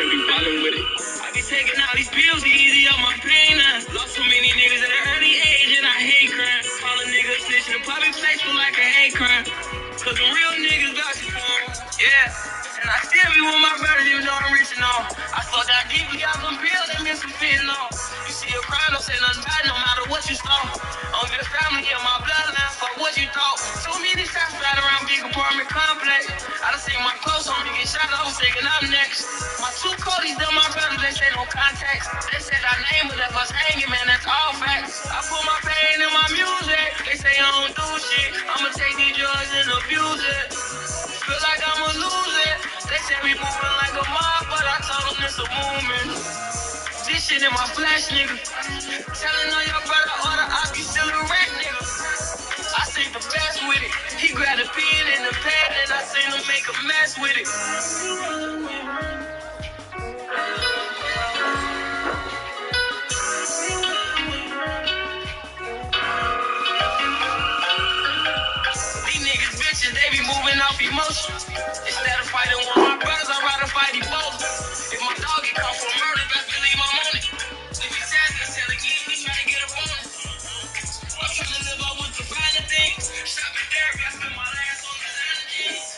shouldn't be bothering with it. I be taking all these pills to easy up my pain now. Lost so many niggas at an early age and I hate crime. Call a nigga snitch in a public place feel like a hate crime. Cause the real niggas vouching for him. Yeah. And I still be with my brothers even though I'm rich and all. I saw down deeply out some pills that meant some fitting on. You see a crime, don't say nothing bad no matter what you saw. I'm your family, yeah, my bloodline, fuck what you thought. So many shots right around big apartment complex. I done seen my close homie get shot, I was thinking I'm next. My two Codys, them my brothers, they say no contacts. They said our name was left us hanging, man, that's all facts. I put my pain in my music, they say I don't do shit. I'ma take these drugs and abuse it. Feel like I'ma lose it. They say we moving like a mob, but I told them it's a movement. This shit in my flash, nigga. Telling on your brother or the op, you still a rat, nigga. I seen the best with it. He grabbed a pen and the pad, and I seen him make a mess with it. These niggas bitches, they be moving off emotion. Instead of fighting one of my brothers, I'd rather fight these both. If my dog get caught for murder, best believe I'm on it. If he says this, tell again, he trying to get up on it. I'm trying to live up with the finer things. Shop in therapy, I spend my last on the energies.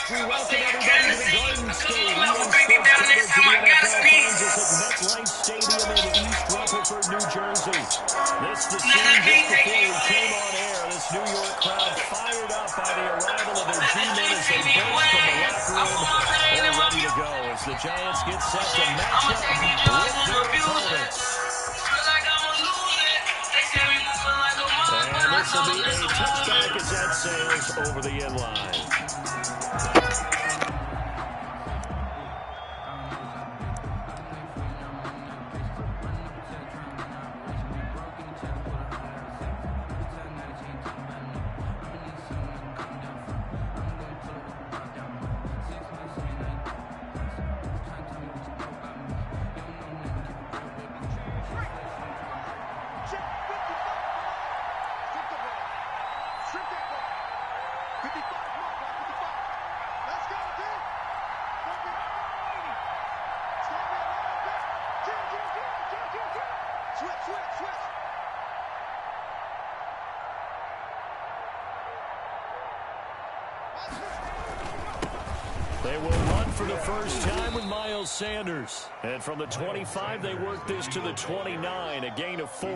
We welcome everybody to the Garden State EA Sports coverage of the NFL finds us at MetLife Stadium in East Rutherford, New Jersey. This the scene just before we came on air. This New York crowd fired up by the arrival of their G-men as they burst from the locker room. They're ready to go as the Giants get set to match up with their opponents. And this will be a touchback as that sails over the end line. They will run for the first time with Miles Sanders. And from the 25, they work this to the 29, a gain of 4.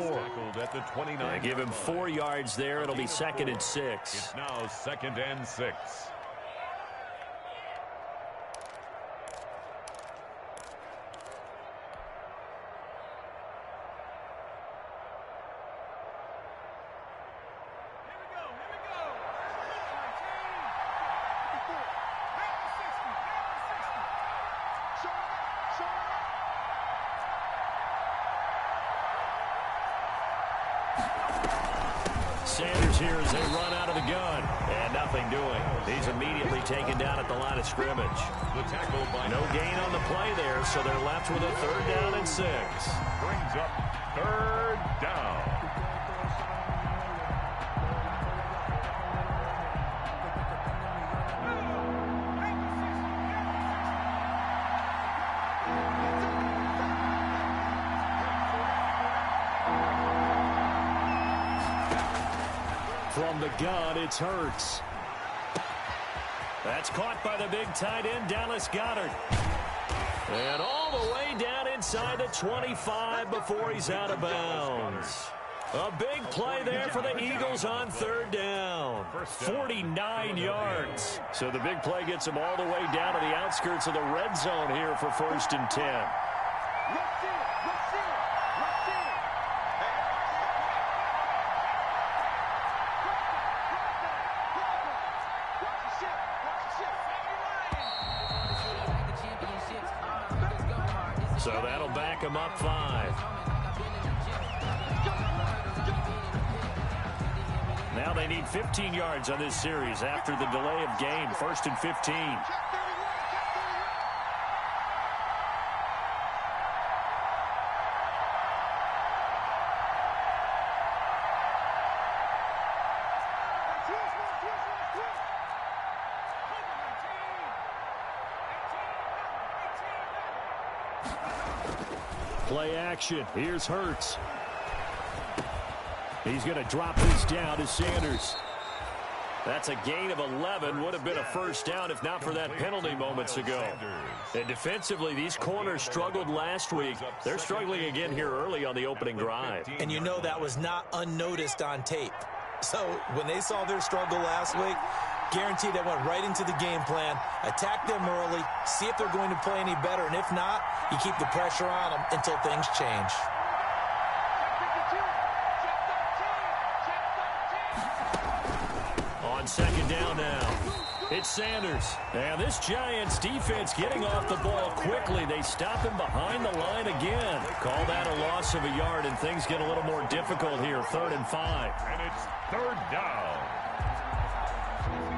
At the 29. They give him 4 yards there. It'll be 2nd and 6. It's now 2nd and 6. Sanders here as they run out of the gun. And nothing doing. He's immediately taken down at the line of scrimmage. The tackle by no gain on the play there, so they're left with a 3rd down and 6. Brings up 3rd down. From the gun, it's Hurts. That's caught by the big tight end, Dallas Goedert. And all the way down inside the 25 before he's out of bounds. A big play there for the Eagles on 3rd down. 49 yards. So the big play gets them all the way down to the outskirts of the red zone here for 1st and 10. So that'll back him up 5. Now they need 15 yards on this series after the delay of game. 1st and 15. Play action. Here's Hurts. He's going to drop this down to Sanders. That's a gain of 11. Would have been a first down if not for that penalty moments ago. And defensively, these corners struggled last week. They're struggling again here early on the opening drive. And you know that was not unnoticed on tape. So when they saw their struggle last week, guaranteed they went right into the game plan, attack them early, see if they're going to play any better. And if not, you keep the pressure on them until things change. On second down now, it's Sanders. And this Giants defense getting off the ball quickly. They stop him behind the line again. Call that a loss of a yard, and things get a little more difficult here. 3rd and 5. And it's 3rd down.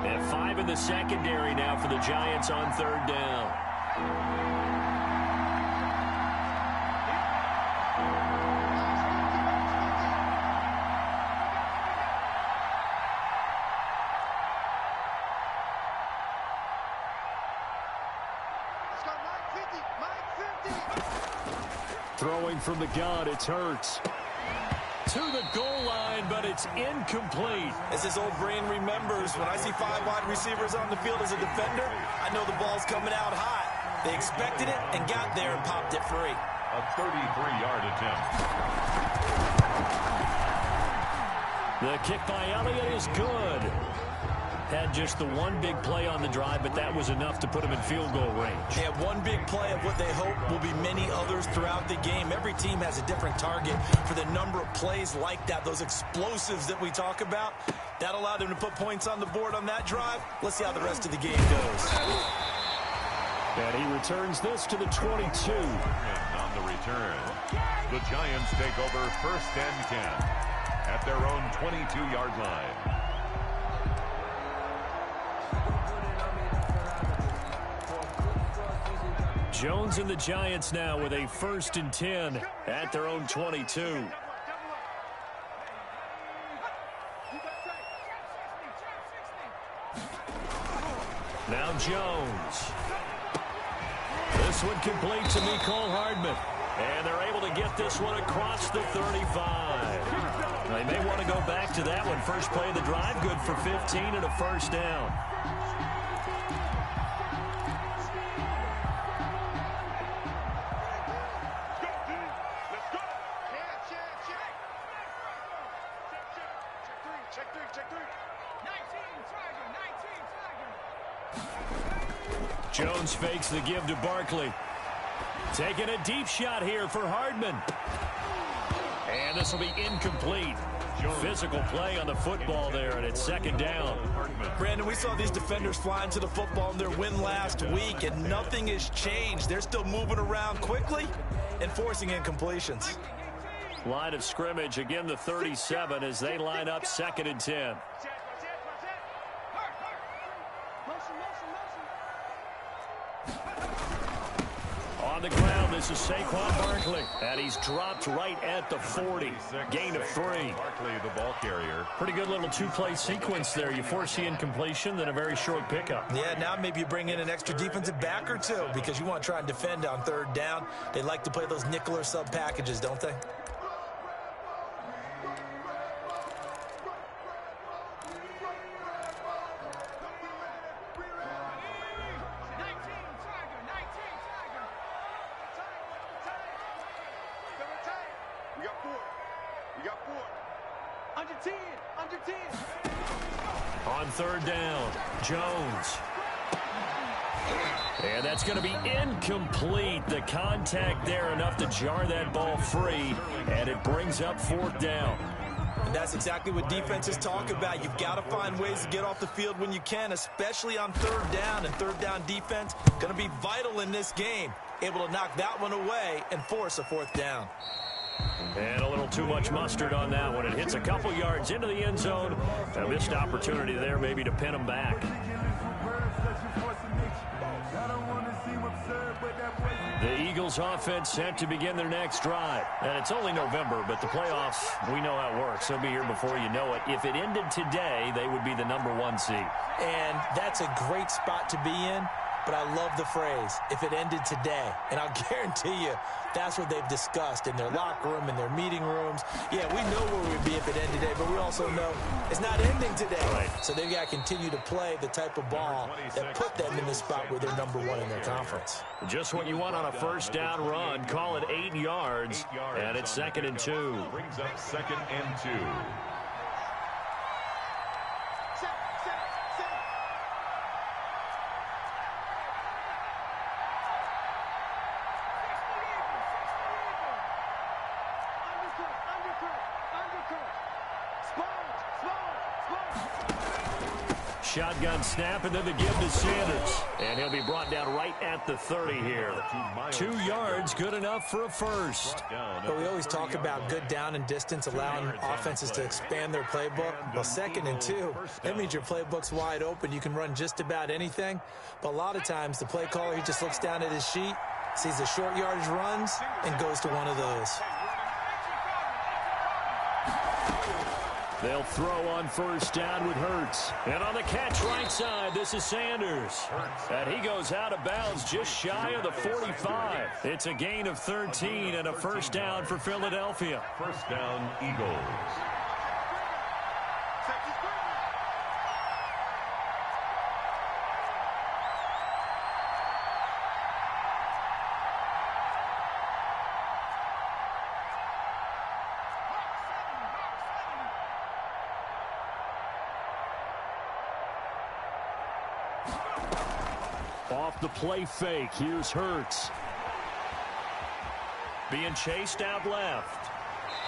And 5 in the secondary now for the Giants on 3rd down. Throwing from the gun, it's Hurts. To the goal line, but it's incomplete. As his old brain remembers, when I see 5 wide receivers on the field as a defender, I know the ball's coming out hot. They expected it and got there and popped it free. A 33-yard attempt. The kick by Elliott is good. Had just the one big play on the drive, but that was enough to put him in field goal range. They have one big play of what they hope will be many others throughout the game. Every team has a different target for the number of plays like that, those explosives that we talk about. That allowed them to put points on the board on that drive. Let's see how the rest of the game goes. And he returns this to the 22. On the return, the Giants take over 1st and 10 at their own 22-yard line. Jones and the Giants now with a 1st and 10 at their own 22. Now Jones. This one complete to Mecole Hardman. And they're able to get this one across the 35. They may want to go back to that one. First play of the drive, good for 15 and a first down. Jones fakes the give to Barkley. Taking a deep shot here for Hardman. And this will be incomplete. Physical play on the football there, and it's 2nd down. Brandon, we saw these defenders flying to the football in their win last week, and nothing has changed. They're still moving around quickly and forcing incompletions. Line of scrimmage, again the 37 as they line up 2nd and 10. On the ground, this is Saquon Barkley. And he's dropped right at the 40. Gain of 3. Barkley, the ball carrier. Pretty good little 2-play sequence there. You force the incompletion, then a very short pickup. Yeah, now maybe you bring in an extra defensive back or two because you want to try and defend on 3rd down. They like to play those nickel or sub packages, don't they? On 3rd down, Jones. And that's going to be incomplete. The contact there enough to jar that ball free, and it brings up 4th down. And that's exactly what defenses talk about. You've got to find ways to get off the field when you can, especially on 3rd down. And 3rd down defense going to be vital in this game. Able to knock that one away and force a 4th down. And a little too much mustard on that one. It hits a couple yards into the end zone. A missed opportunity there maybe to pin them back. The Eagles offense set to begin their next drive. And it's only November, but the playoffs, we know how it works. They'll be here before you know it. If it ended today, they would be the #1 seed. And that's a great spot to be in. but I love the phrase, if it ended today. And I'll guarantee you that's what they've discussed in their locker room, in their meeting rooms. Yeah, we know where we'd be if it ended today, but we also know it's not ending today. Right. So they've got to continue to play the type of ball that put them in the spot where they're #1 in their conference. Just what you want on a first down run. Call it 8 yards, and it's 2nd and 2. Brings up 2nd and 2. Shotgun snap, and then the give to Sanders. And he'll be brought down right at the 30 here. 2 yards, good enough for a first. But we always talk about good down and distance, allowing offenses to expand their playbook. Well, 2nd and 2, that means your playbook's wide open. You can run just about anything. But a lot of times, the play caller, he just looks down at his sheet, sees the short yardage runs, and goes to one of those. They'll throw on first down with Hurts. And on the catch right side, this is Sanders. And he goes out of bounds just shy of the 45. It's a gain of 13 and a first down for Philadelphia. First down, Eagles. Off the play fake, here's Hurts. Being chased out left.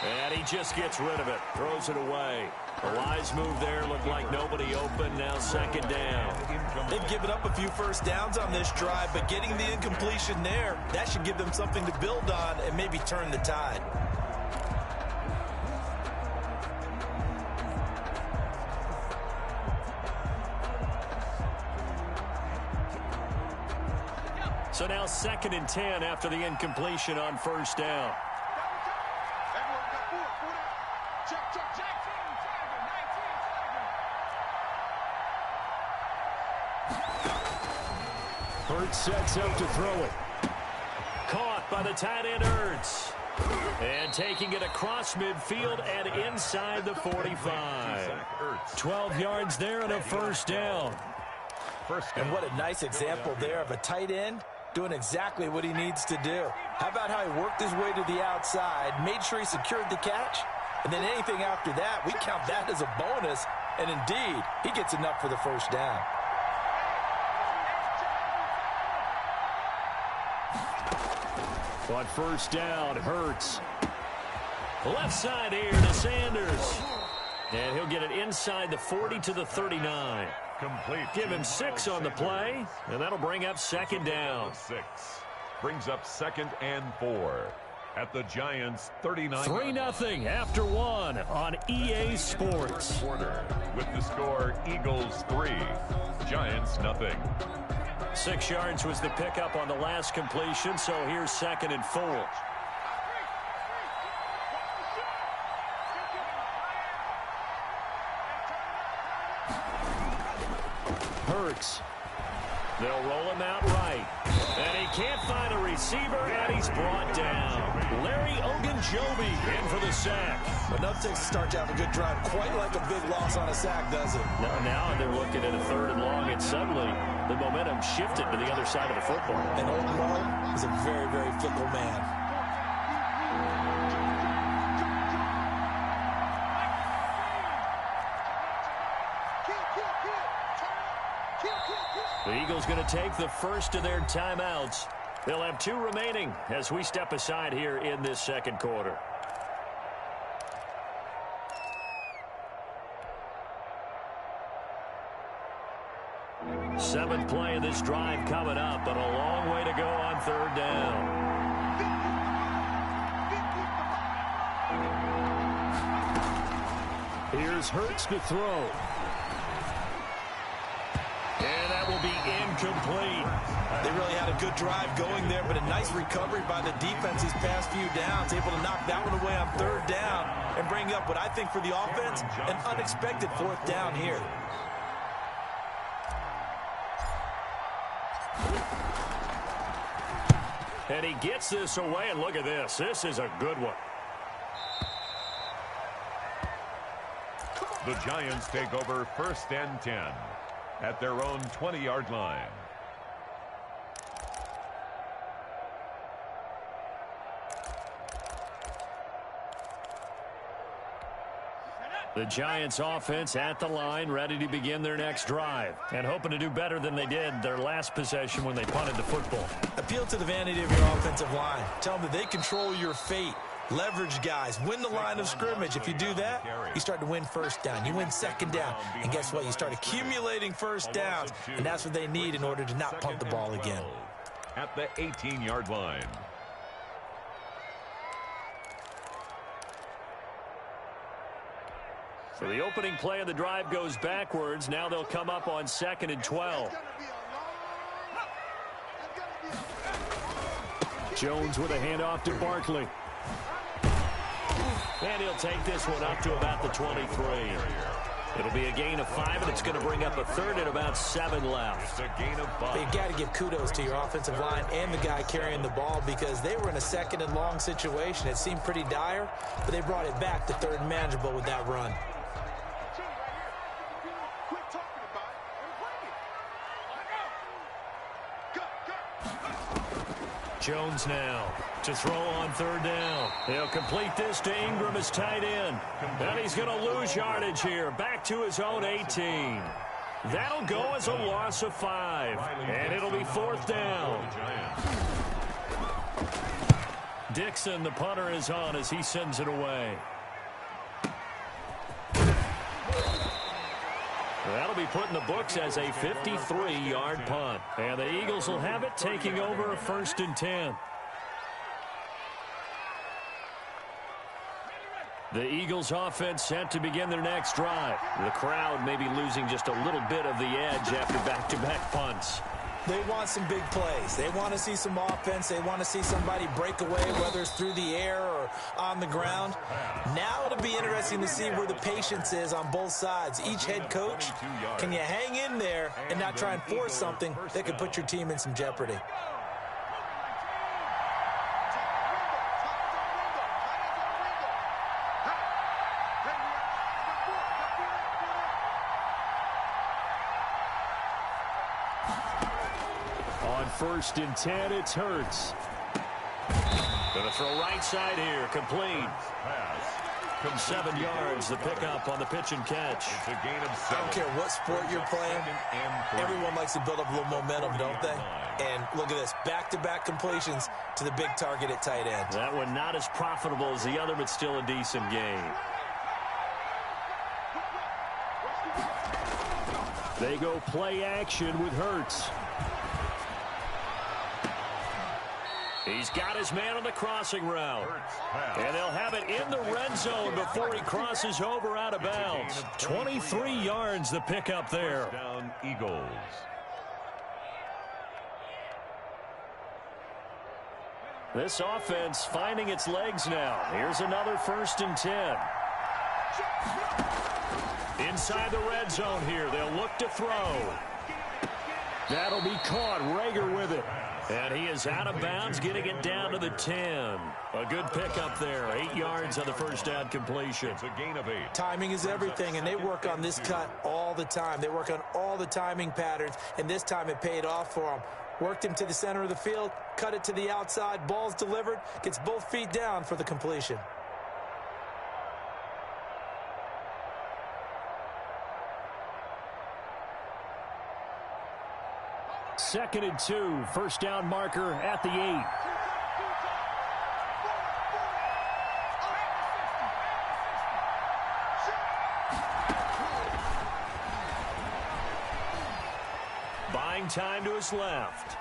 And he just gets rid of it, throws it away. A wise move there, looked like nobody open, now 2nd down. They've given up a few first downs on this drive, but getting the incompletion there, that should give them something to build on and maybe turn the tide. So now 2nd and 10 after the incompletion on first down. Hurts sets up to throw it. Caught by the tight end Hurts. And taking it across midfield and inside the 45. 12 yards there and a first down. And what a nice example there of a tight end doing exactly what he needs to do. How about how he worked his way to the outside, made sure he secured the catch, and then anything after that, we count that as a bonus, and indeed, he gets enough for the first down. On first down, Hurts. Left side here to Sanders. And he'll get it inside the 40 to the 39. Complete. Give him 6 on the play, and that'll bring up 2nd down. 6. Brings up 2nd and 4 at the Giants' 39. 3-0 after 1 on EA Sports. Quarter with the score Eagles 3, Giants 0. 6 yards was the pickup on the last completion, so here's 2nd and 4. Hurts. They'll roll him out right. And he can't find a receiver, and he's brought down. Larry Ogunjobi in for the sack. Enough to start to have a good drive. Quite like a big loss on a sack, does it? Now they're looking at a 3rd and long, and suddenly the momentum shifted to the other side of the football. And Old Mo is a very, very fickle man. The Eagles going to take the first of their timeouts. They'll have 2 remaining as we step aside here in this 2nd quarter. Seventh play of this drive coming up, but a long way to go on 3rd down. Here's Hurts to throw. And that will be incomplete. They really had a good drive going there, but a nice recovery by the defense these past few downs, able to knock that one away on 3rd down and bring up what I think for the offense, an unexpected 4th down here. And he gets this away, and look at this. This is a good one. The Giants take over 1st and 10 at their own 20-yard line. The Giants offense at the line, ready to begin their next drive, and hoping to do better than they did their last possession when they punted the football. Appeal to the vanity of your offensive line. Tell them that they control your fate. Leverage guys. Win the line of scrimmage. If you do that, you start to win first down. You win second down. And guess what? You start accumulating first downs. And that's what they need in order to not punt the ball again. At the 18-yard line. So the opening play of the drive goes backwards. Now they'll come up on 2nd and 12. Jones with a handoff to Barkley. And he'll take this one up to about the 23. It'll be a gain of 5, and it's going to bring up a 3rd and about 7 left. It's a gain of 5. But you've got to give kudos to your offensive line and the guy carrying the ball because they were in a 2nd and long situation. It seemed pretty dire, but they brought it back to 3rd and manageable with that run. Jones now to throw on 3rd down. He'll complete this to Ingram as tight end. And he's going to lose yardage here. Back to his own 18. That'll go as a loss of 5. And it'll be 4th down. Dixon, the punter, is on as he sends it away. That'll be put in the books as a 53-yard punt. And the Eagles will have it, taking over a 1st and 10. The Eagles offense set to begin their next drive. The crowd may be losing just a little bit of the edge after back-to-back punts. They want some big plays. They want to see some offense. They want to see somebody break away, whether it's through the air or on the ground. Now it'll be interesting to see where the patience is on both sides. Each head coach, can you hang in there and not try and force something that could put your team in some jeopardy? On 1st and 10, it's Hurts. Going to throw right side here, complete. From 7 yards, the pickup on the pitch and catch. It's a gain of 7. I don't care what sport you're playing. Everyone likes to build up a little momentum, don't they? And look at this, back-to-back completions to the big target at tight end. That one not as profitable as the other, but still a decent gain. They go play action with Hurts. He's got his man on the crossing route. And they'll have it in the red zone before he crosses over out of bounds. 23 yards the pickup there. Down Eagles. This offense finding its legs now. Here's another 1st and 10. Inside the red zone here. They'll look to throw. That'll be caught. Rager with it. And he is out of bounds, getting it down to the 10. A good pickup there. 8 yards on the first down completion. It's a gain of 8. Timing is everything, and they work on this cut all the time. They work on all the timing patterns, and this time it paid off for them. Worked him to the center of the field, cut it to the outside, ball's delivered, gets both feet down for the completion. Second and 2, first down marker at the 8. Buying time to his left.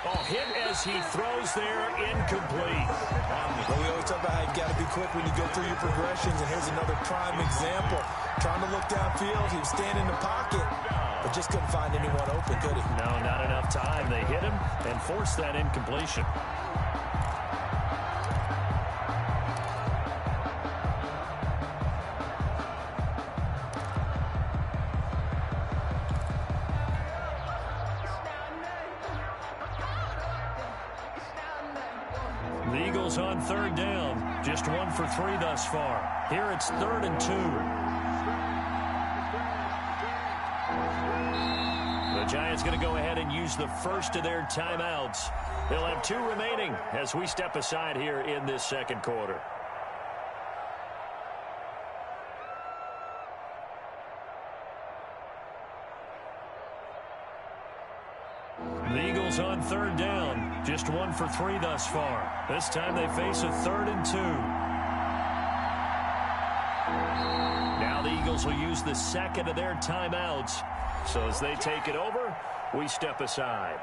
Oh, hit as he throws there, incomplete. Well, we always talk about how you've got to be quick when you go through your progressions, and here's another prime example. Trying to look downfield, he was standing in the pocket, but just couldn't find anyone open, could he? No, not enough time. They hit him and forced that incompletion. The Eagles on third down. Just 1 for 3 thus far. Here it's 3rd and 2. The Giants going to go ahead and use the first of their timeouts. They'll have 2 remaining as we step aside here in this second quarter. The Eagles on third down. Just 1 for 3 thus far. This time they face a 3rd and 2. Now the Eagles will use the second of their timeouts. So as they take it over, we step aside.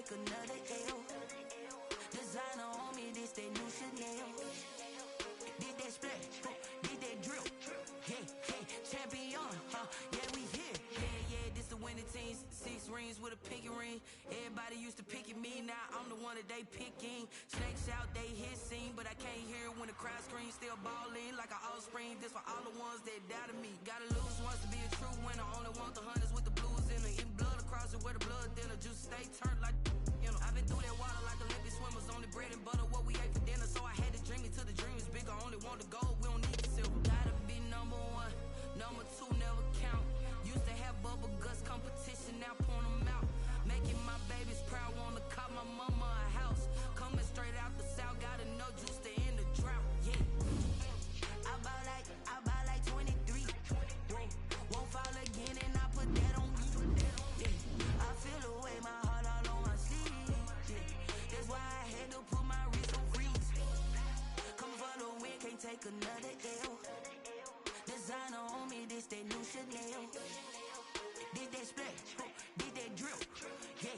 Another L. Designer on me, this that new Chanel. Did that splash, did that drill. Yeah, champion, yeah, we here. Yeah, this the winning team. 6 rings with a pinky ring. Everybody used to pick at me, now I'm the one that they picking. Snakes out, they hit scene, but I can't hear when the crowd screams. Still balling like an offspring. This for all the ones that doubted me. Gotta lose once to be a true winner. Only want the hunters with the blues in it. Eating blood across it where the blood thinner. Juice stay turned like. I've been through that water like Olympic swimmers. Only bread and butter, what we ate for dinner. So I had to dream it till the dream is bigger. Only want the gold, we don't need the silver. Gotta be number 1, number 2 never count. Used to have bubble guts competition, now point them out. Making my babies proud, wanna cop my mama a house. Coming straight out the south, gotta know juice to end the drought. Yeah, I buy like 23. Won't fall again and I put that on me. Yeah, I feel the way my heart all on my sleeve. That's why I had to put my wrist on freeze. Coming for the win, can't take another L. Designer on me, this that new Chanel. Did that splash, did that drill. Yeah,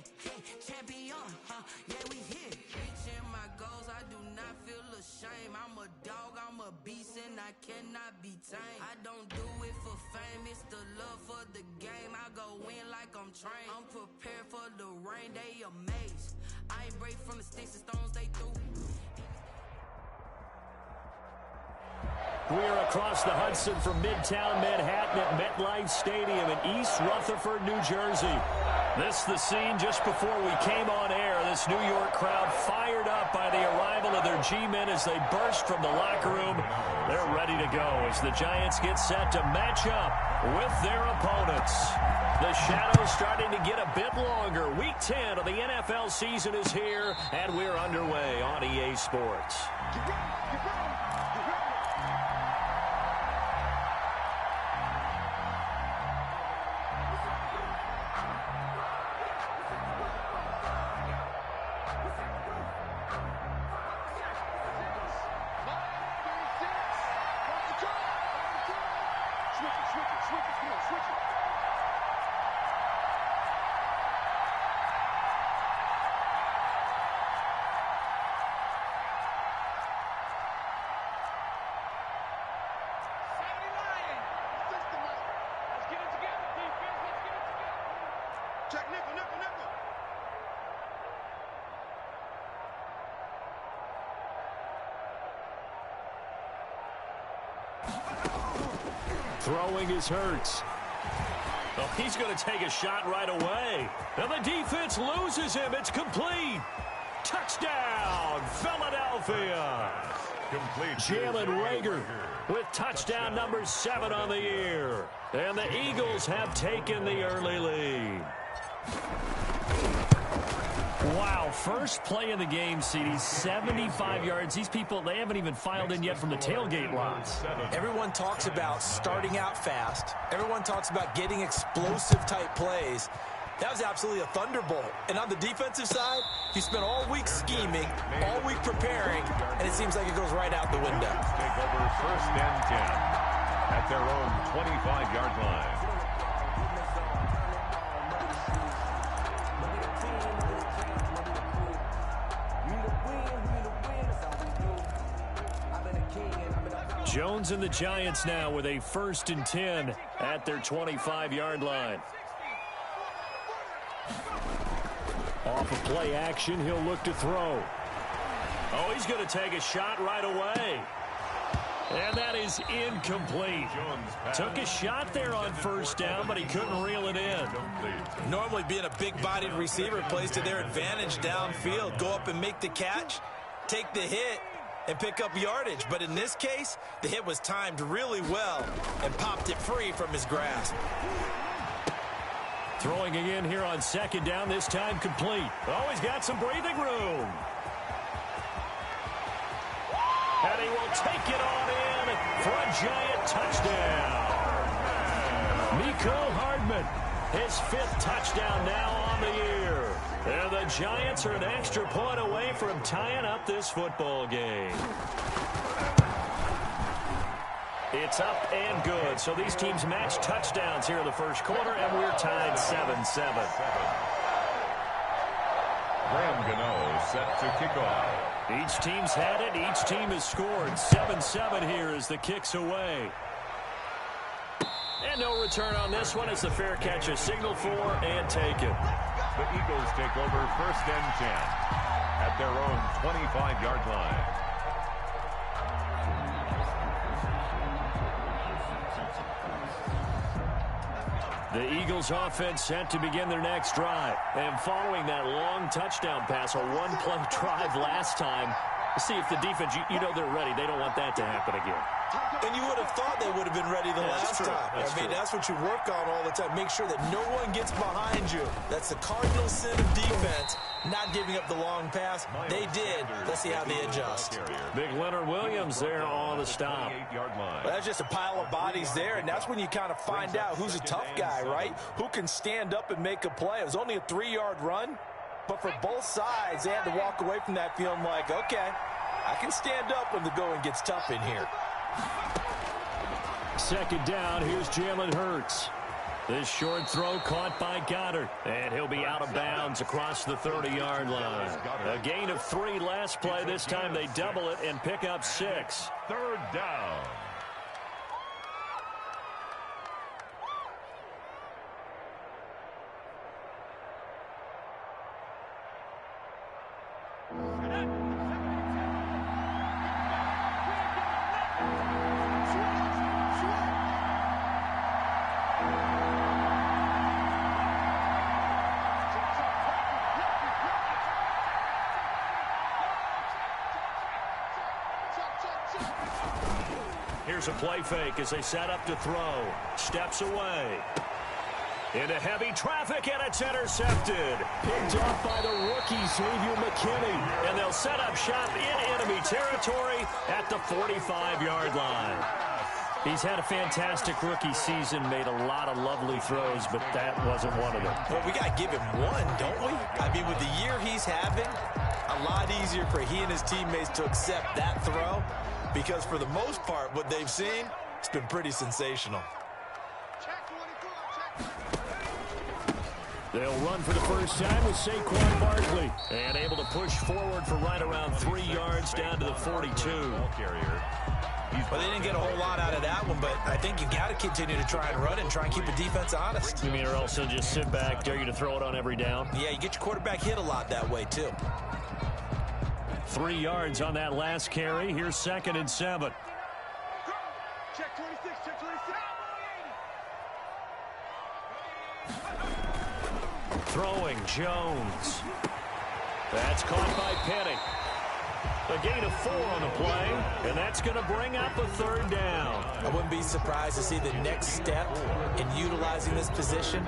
champion, yeah, we here. Reaching my goals, I do not feel ashamed. I'm a dog, I'm a beast, and I cannot be tamed. I don't do it for fame, it's the love for the game. I go in like I'm trained. I'm prepared for the rain, they amazed. I ain't break from the sticks and stones they threw. We're across the Hudson from Midtown Manhattan at MetLife Stadium in East Rutherford, New Jersey. This the scene just before we came on air. This New York crowd fired up by the arrival of their G-men as they burst from the locker room. They're ready to go as the Giants get set to match up with their opponents. The shadow's starting to get a bit longer. Week 10 of the NFL season is here, and we're underway on EA Sports. Throwing his Hurts. Oh, he's going to take a shot right away. And the defense loses him. It's complete. Touchdown, Philadelphia. Complete. Jalen Reagor with touchdown number 7 on the year. And the Eagles have taken the early lead. Wow, first play of the game, CD, 75 yards. These people, they haven't even filed in yet from the tailgate lots. Everyone talks about starting out fast. Everyone talks about getting explosive-type plays. That was absolutely a thunderbolt. And on the defensive side, he spent all week scheming, all week preparing, and it seems like it goes right out the window. Take over first and 10 at their own 25-yard line. Jones and the Giants now with a 1st and 10 at their 25-yard line. Off of play action, he'll look to throw. Oh, he's going to take a shot right away. And that is incomplete. Took a shot there on 1st down, but he couldn't reel it in. Normally being a big-bodied receiver plays to their advantage downfield. Go up and make the catch, take the hit, and pick up yardage. But in this case, the hit was timed really well and popped it free from his grasp. Throwing again here on 2nd down, this time complete. Oh, he's got some breathing room. And he will take it on in for a Giant touchdown. Mecole Hardman, his 5th touchdown now on the year. And the Giants are an extra point away from tying up this football game. It's up and good. So these teams match touchdowns here in the first quarter, and we're tied 7-7. Graham Gano set to kick off. Each team's had it. Each team has scored. 7-7 here as the kick's away. And no return on this one as the fair catch is signaled for and taken. The Eagles take over 1st and 10 at their own 25-yard line. The Eagles offense set to begin their next drive. And following that long touchdown pass, a one-play drive last time, see if the defense, you know they're ready. They don't want that to happen again. And you would have thought they would have been ready the last time. That's what you work on all the time. Make sure that no one gets behind you. That's the cardinal sin of defense, not giving up the long pass. They did. Let's see how they adjust. Big Leonard Williams there on the stop. Well, that's just a pile of bodies there, and that's when you kind of find out who's a tough guy, right? Who can stand up and make a play. It was only a 3-yard run, but for both sides, they had to walk away from that feeling like, okay, I can stand up when the going gets tough in here. 2nd down, here's Jalen Hurts. This short throw caught by Goddard, and he'll be out of bounds across the 30-yard line. A gain of 3 last play. This time they double it and pick up 6. 3rd down. Here's a play fake as they set up to throw. Steps away. Into heavy traffic, and it's intercepted. Picked off by the rookie, Xavier McKinney. And they'll set up shop in enemy territory at the 45-yard line. He's had a fantastic rookie season, made a lot of lovely throws, but that wasn't one of them. Well, we got to give him one, don't we? I mean, with the year he's having, a lot easier for he and his teammates to accept that throw, because for the most part, what they've seen, it's been pretty sensational. They'll run for the first time with Saquon Barkley, and able to push forward for right around 3 yards down to the 42. Well, they didn't get a whole lot out of that one, but I think you got to continue to try and run and try and keep the defense honest. You mean, or else they'll just sit back, dare you to throw it on every down? Yeah, you get your quarterback hit a lot that way, too. 3 yards on that last carry. Here's 2nd and 7. Check 26, check 26. Throwing Jones. That's caught by Penny. A gain of 4 on the play, and that's going to bring up a 3rd down. I wouldn't be surprised to see the next step in utilizing this position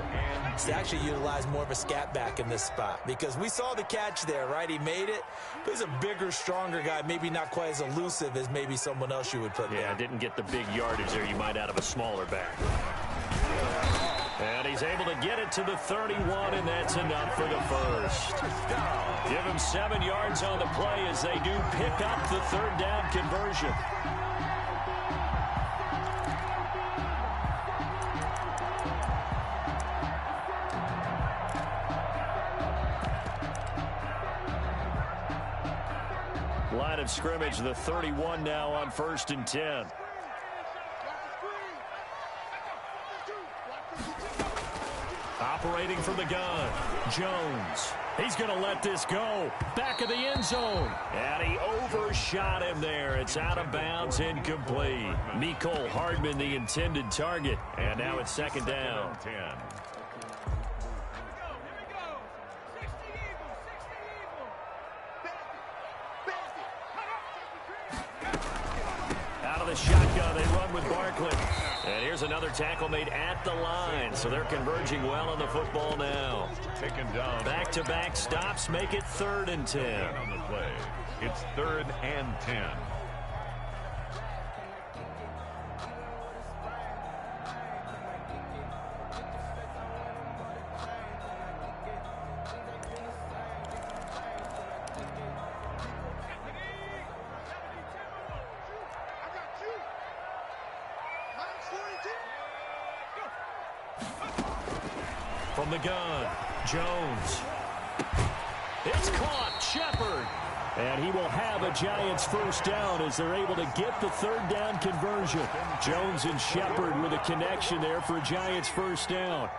is to actually utilize more of a scat back in this spot, because we saw the catch there, right? He made it, but he's a bigger, stronger guy, maybe not quite as elusive as maybe someone else you would put there. Yeah, didn't get the big yardage there you might out of a smaller back. And he's He's able to get it to the 31, and that's enough for the first. Give him 7 yards on the play as they do pick up the third down conversion. Line of scrimmage, the 31 now on 1st and 10. Operating from the gun, Jones. He's going to let this go. Back of the end zone. And he overshot him there. It's out of bounds, incomplete. Mecole Hardman, the intended target. And now it's 2nd down. 10. Out of the shotgun, they run with Barkley. And here's another tackle made at the line. So they're converging well on the football now. Taken down. Back-to-back stops make it 3rd and 10. On the play. It's 3rd and 10. From the gun, Jones. It's caught, Shepard. And he will have a Giants first down as they're able to get the 3rd down conversion. Jones and Shepard with a connection there for a Giants first down.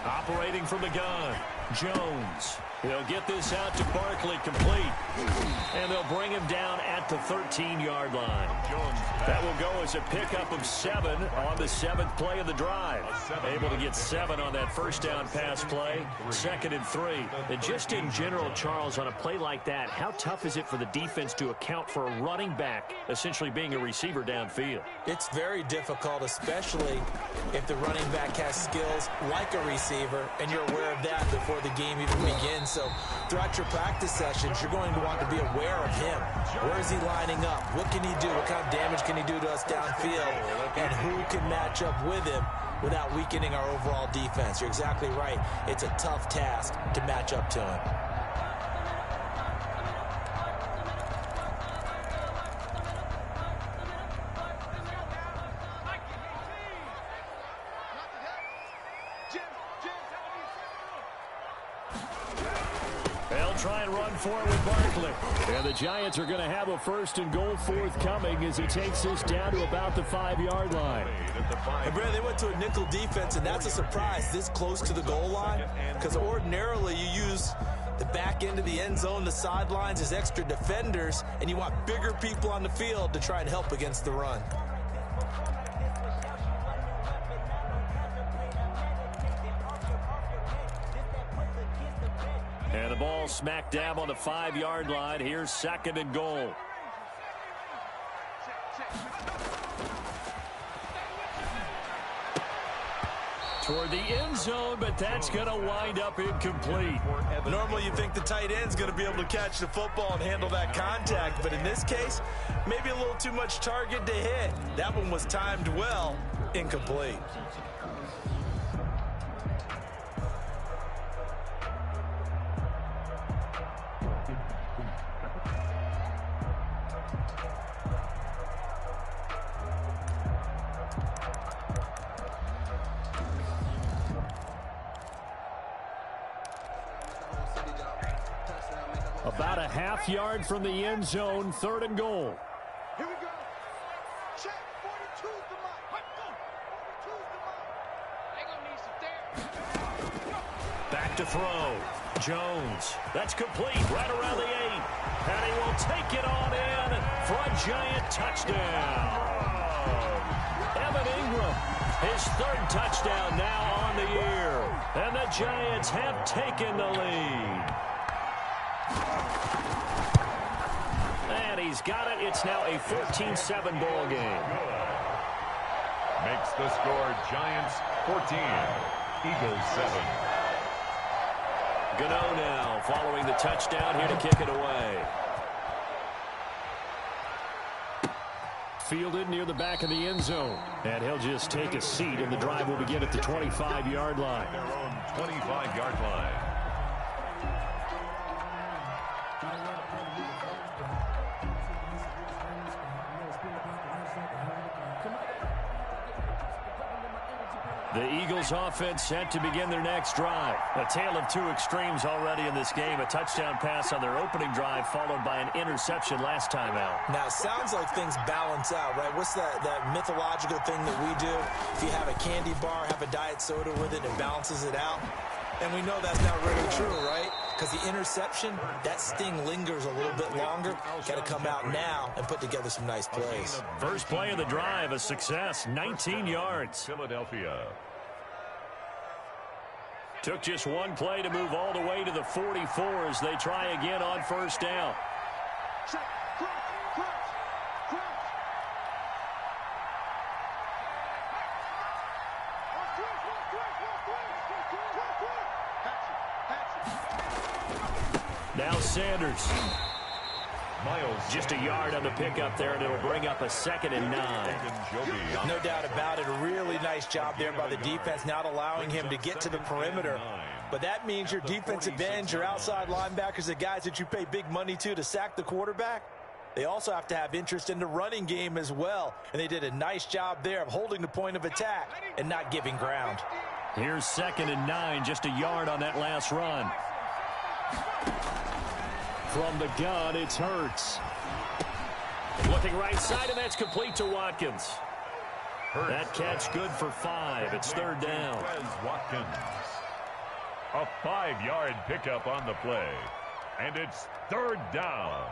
Operating from the gun, Jones. They'll get this out to Barkley, complete. And they'll bring him down at the 13-yard line. That will go as a pickup of 7 on the 7th play of the drive. Able to get 7 on that first down pass play. 2nd and 3. And just in general, Charles, on a play like that, how tough is it for the defense to account for a running back essentially being a receiver downfield? It's very difficult, especially if the running back has skills like a receiver, and you're aware of that before the game even begins. So throughout your practice sessions, you're going to want to be aware of him. Where is he lining up? What can he do? What kind of damage can he do to us downfield? And who can match up with him without weakening our overall defense? You're exactly right. It's a tough task to match up to him. Try and run for it with Barkley. And the Giants are going to have a 1st and goal forthcoming as he takes this down to about the 5-yard line. And Brad, they went to a nickel defense, and that's a surprise this close to the goal line, because ordinarily you use the back end of the end zone, the sidelines as extra defenders, and you want bigger people on the field to try and help against the run. And the ball smack dab on the 5-yard line. Here's 2nd and goal. Toward the end zone, but that's going to wind up incomplete. Normally you think the tight end's going to be able to catch the football and handle that contact, but in this case, maybe a little too much target to hit. That one was timed well, incomplete. About a half yard from the end zone, 3rd and goal. Here we go. Check. 42's the mark. 42's the mark. They gonna need some therapy. Back to throw. Jones. That's complete right around the 8. And he will take it on in for a Giant touchdown. Evan Ingram, his 3rd touchdown now on the year. And the Giants have taken the lead. And he's got it. It's now a 14-7 ball game. Makes the score Giants 14, Eagles 7. Gano now following the touchdown here to kick it away. Fielded near the back of the end zone. And he'll just take a seat, and the drive will begin at the 25-yard line. Their own 25-yard line. The Eagles offense set to begin their next drive. A tale of two extremes already in this game. A touchdown pass on their opening drive followed by an interception last time out. Now, it sounds like things balance out, right? What's that mythological thing that we do? If you have a candy bar, have a diet soda with it, it balances it out. And we know that's not really true, right? Because the interception, that sting lingers a little bit longer. Got to come out now and put together some nice plays. First play of the drive, a success, 19 yards. Philadelphia. Took just one play to move all the way to the 44 as they try again on first down. Check. Crouch. Now Sanders. Miles. Just a yard on the pickup there, and it'll bring up a 2nd and 9. No doubt about it. A really nice job there by the defense, not allowing him to get to the perimeter. But that means your defensive ends, your outside linebackers, the guys that you pay big money to sack the quarterback, they also have to have interest in the running game as well. And they did a nice job there of holding the point of attack and not giving ground. Here's 2nd and 9, just a yard on that last run. From the gun, it's Hurts. Looking right side, and that's complete to Watkins. That catch good for 5. It's 3rd down. Watkins. A 5-yard pickup on the play. And it's 3rd down.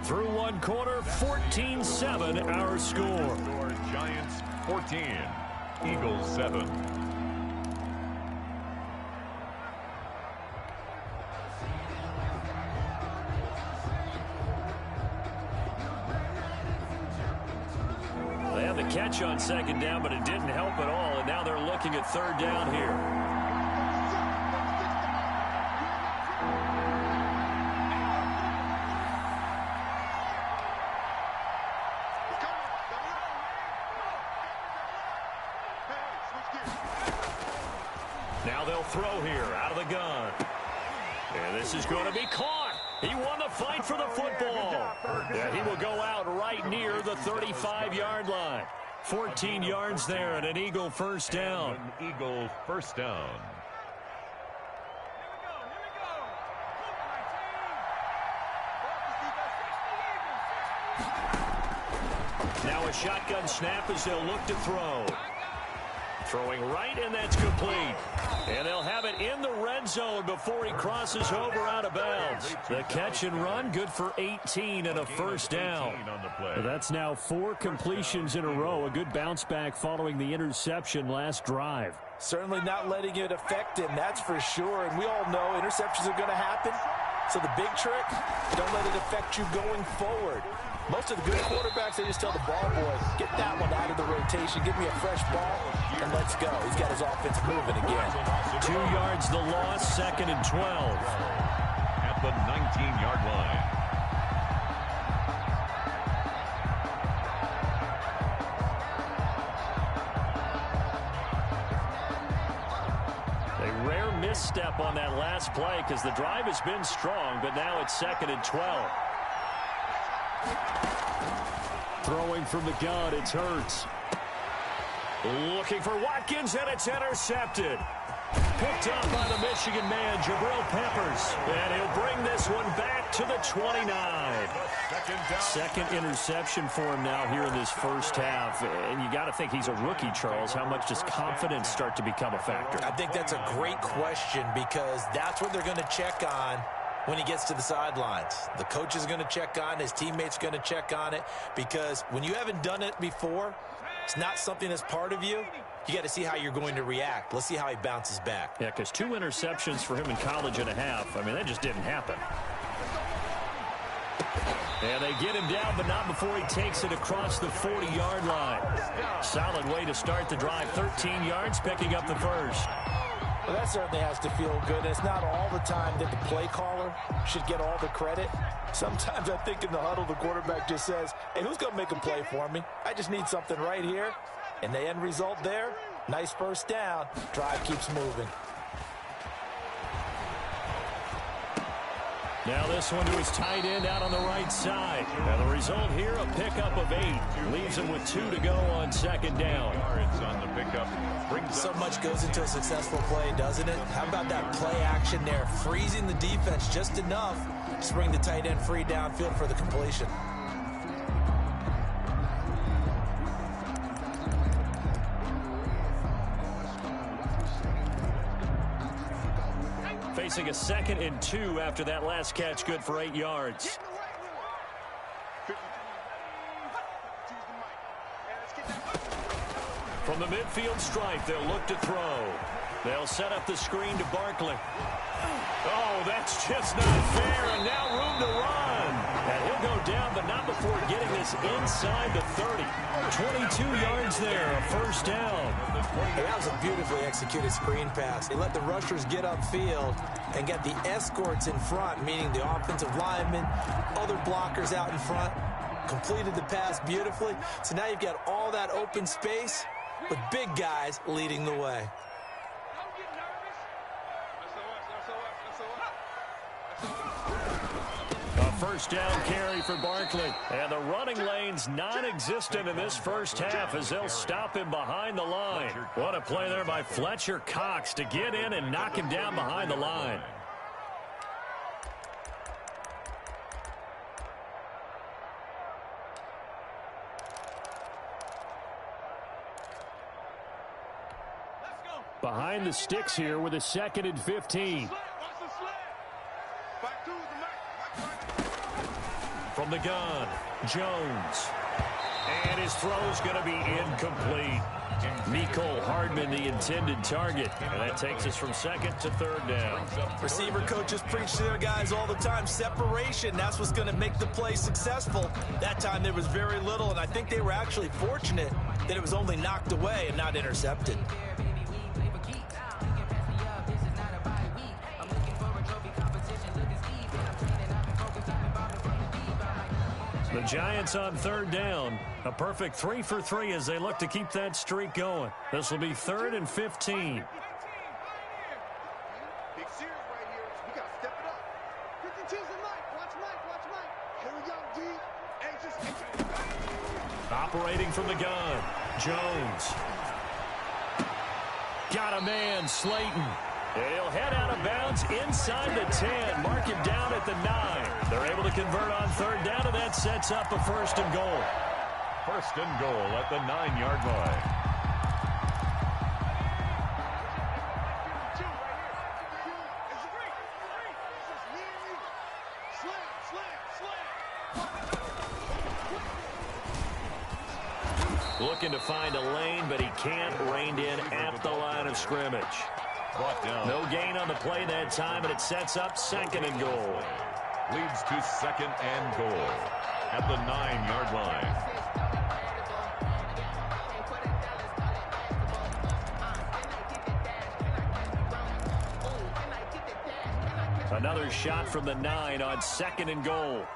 Through one quarter, 14-7 our score. Giants 14, Eagles 7. They had the catch on 2nd down, but it didn't help at all, and now they're looking at 3rd down here. Now they'll throw here out of the gun. And this is going to be caught. He won the fight for the football. Yeah, he will go out right near the 35-yard line. 14 yards there and an Eagle first down. An Eagle first down. Now a shotgun snap as they'll look to throw. Throwing right, and that's complete. And they'll have it in the red zone before he crosses over out of bounds. The catch and run, good for 18 and a first down. That's now 4 completions in a row. A good bounce back following the interception last drive. Certainly not letting it affect him, that's for sure. And we all know interceptions are going to happen. So the big trick, don't let it affect you going forward. Most of the good quarterbacks, they just tell the ball boy, get that one out of the rotation, give me a fresh ball, and let's go. He's got his offense moving again. 2 yards the loss, 2nd and 12. At the 19-yard line. A rare misstep on that last play because the drive has been strong, but now it's 2nd and 12. Throwing from the gun, it's Hurts. Looking for Watkins, and it's intercepted. Picked up by the Michigan man, Jabril Peppers. And he'll bring this one back to the 29. Second interception for him now here in this first half. And you got to think he's a rookie, Charles. How much does confidence start to become a factor? I think that's a great question because that's what they're going to check on when he gets to the sidelines. The coach is going to check on, his teammates going to check on it, because when you haven't done it before, it's not something that's part of you. You got to see how you're going to react. Let's see how he bounces back. Yeah, because 2 interceptions for him in college and a half. I mean, that just didn't happen. And they get him down, but not before he takes it across the 40-yard line. Solid way to start the drive. 13 yards, picking up the first. Well, that certainly has to feel good. It's not all the time that the play caller should get all the credit. Sometimes I think in the huddle, the quarterback just says, hey, who's going to make a play for me? I just need something right here. And the end result there, nice first down. Drive keeps moving. Now this one to his tight end out on the right side. And the result here, a pickup of 8. Leaves him with 2 to go on second down. Yards on the pickup. So much goes into a successful play, doesn't it? How about that play action there? Freezing the defense just enough to bring the tight end free downfield for the completion. Facing a 2nd and 2 after that last catch, good for 8 yards. From the midfield stripe, they'll look to throw. They'll set up the screen to Barkley. Oh, that's just not fair, and now room to run. And he'll go down, but not before getting this inside the 30. 22 yards there, a first down. Hey, that was a beautifully executed screen pass. They let the rushers get upfield and get the escorts in front, meaning the offensive linemen, other blockers out in front, completed the pass beautifully. So now you've got all that open space with big guys leading the way. A first down carry for Barkley. And the running lane's non-existent in this first half as they'll stop him behind the line. What a play there by Fletcher Cox to get in and knock him down behind the line. Behind the sticks here with a 2nd and 15. From the gun, Jones. And his throw's going to be incomplete. Mecole Hardman, the intended target. And that takes us from 2nd to 3rd down. Receiver coaches preach to their guys all the time. Separation, that's what's going to make the play successful. That time there was very little, and I think they were actually fortunate that it was only knocked away and not intercepted. The Giants on 3rd down. A perfect 3 for 3 as they look to keep that streak going. This will be 3rd and 15. Operating from the gun, Jones. Got a man, Slayton. He'll head out of bounds inside the 10. Mark him down at the 9. They're able to convert on 3rd down, and that sets up a 1st and goal. 1st and goal at the 9-yard line. Looking to find a lane, but he can't rein in at the line of scrimmage. No gain on the play that time, and it sets up 2nd and goal. Leads to 2nd and goal at the 9-yard line. Another shot from the 9 on 2nd and goal.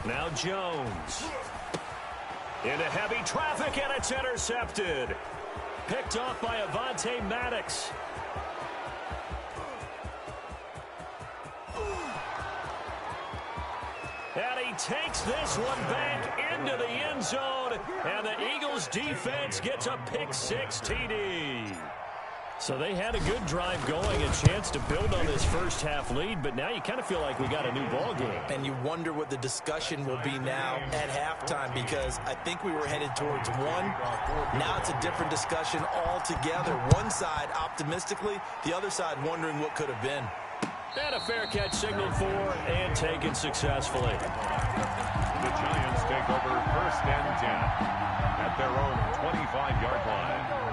Now Jones. Into heavy traffic, and it's intercepted. Picked off by Avonte Maddox. And he takes this one back into the end zone. And the Eagles defense gets a pick 6 TD. So they had a good drive going, a chance to build on this first half lead, but now you kind of feel like we got a new ball game. And you wonder what the discussion will be now at halftime, because I think we were headed towards one. Now it's a different discussion altogether. One side optimistically, the other side wondering what could have been. And a fair catch signaled for and taken successfully. The Giants take over 1st and 10 at their own 25-yard line.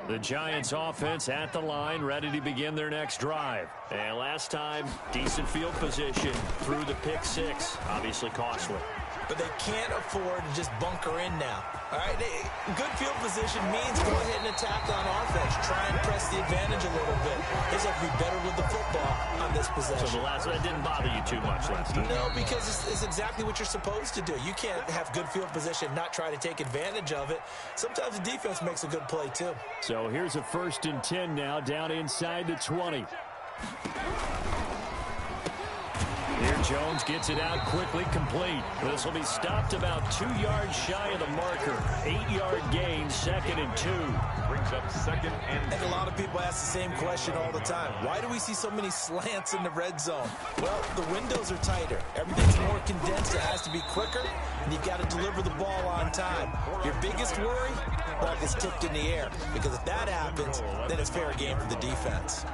The Giants offense at the line, ready to begin their next drive. And last time, decent field position through the pick six. Obviously costly. But they can't afford to just bunker in now. All right, good field position means go ahead and attack on offense. Try and press the advantage a little bit. They just have to be better with the football on this possession. So that didn't bother you too much last time? No, because it's exactly what you're supposed to do. You can't have good field position, not try to take advantage of it. Sometimes the defense makes a good play too. So here's a 1st and 10 now, down inside the 20. Here Jones gets it out quickly, complete. This will be stopped about 2 yards shy of the marker. 8-yard gain, 2nd and 2. Brings up 2nd and 2. And a lot of people ask the same question all the time. Why do we see so many slants in the red zone? Well, the windows are tighter. Everything's more condensed. It has to be quicker, and you've got to deliver the ball on time. Your biggest worry? Ball gets tipped in the air. Because if that happens, then it's fair game for the defense.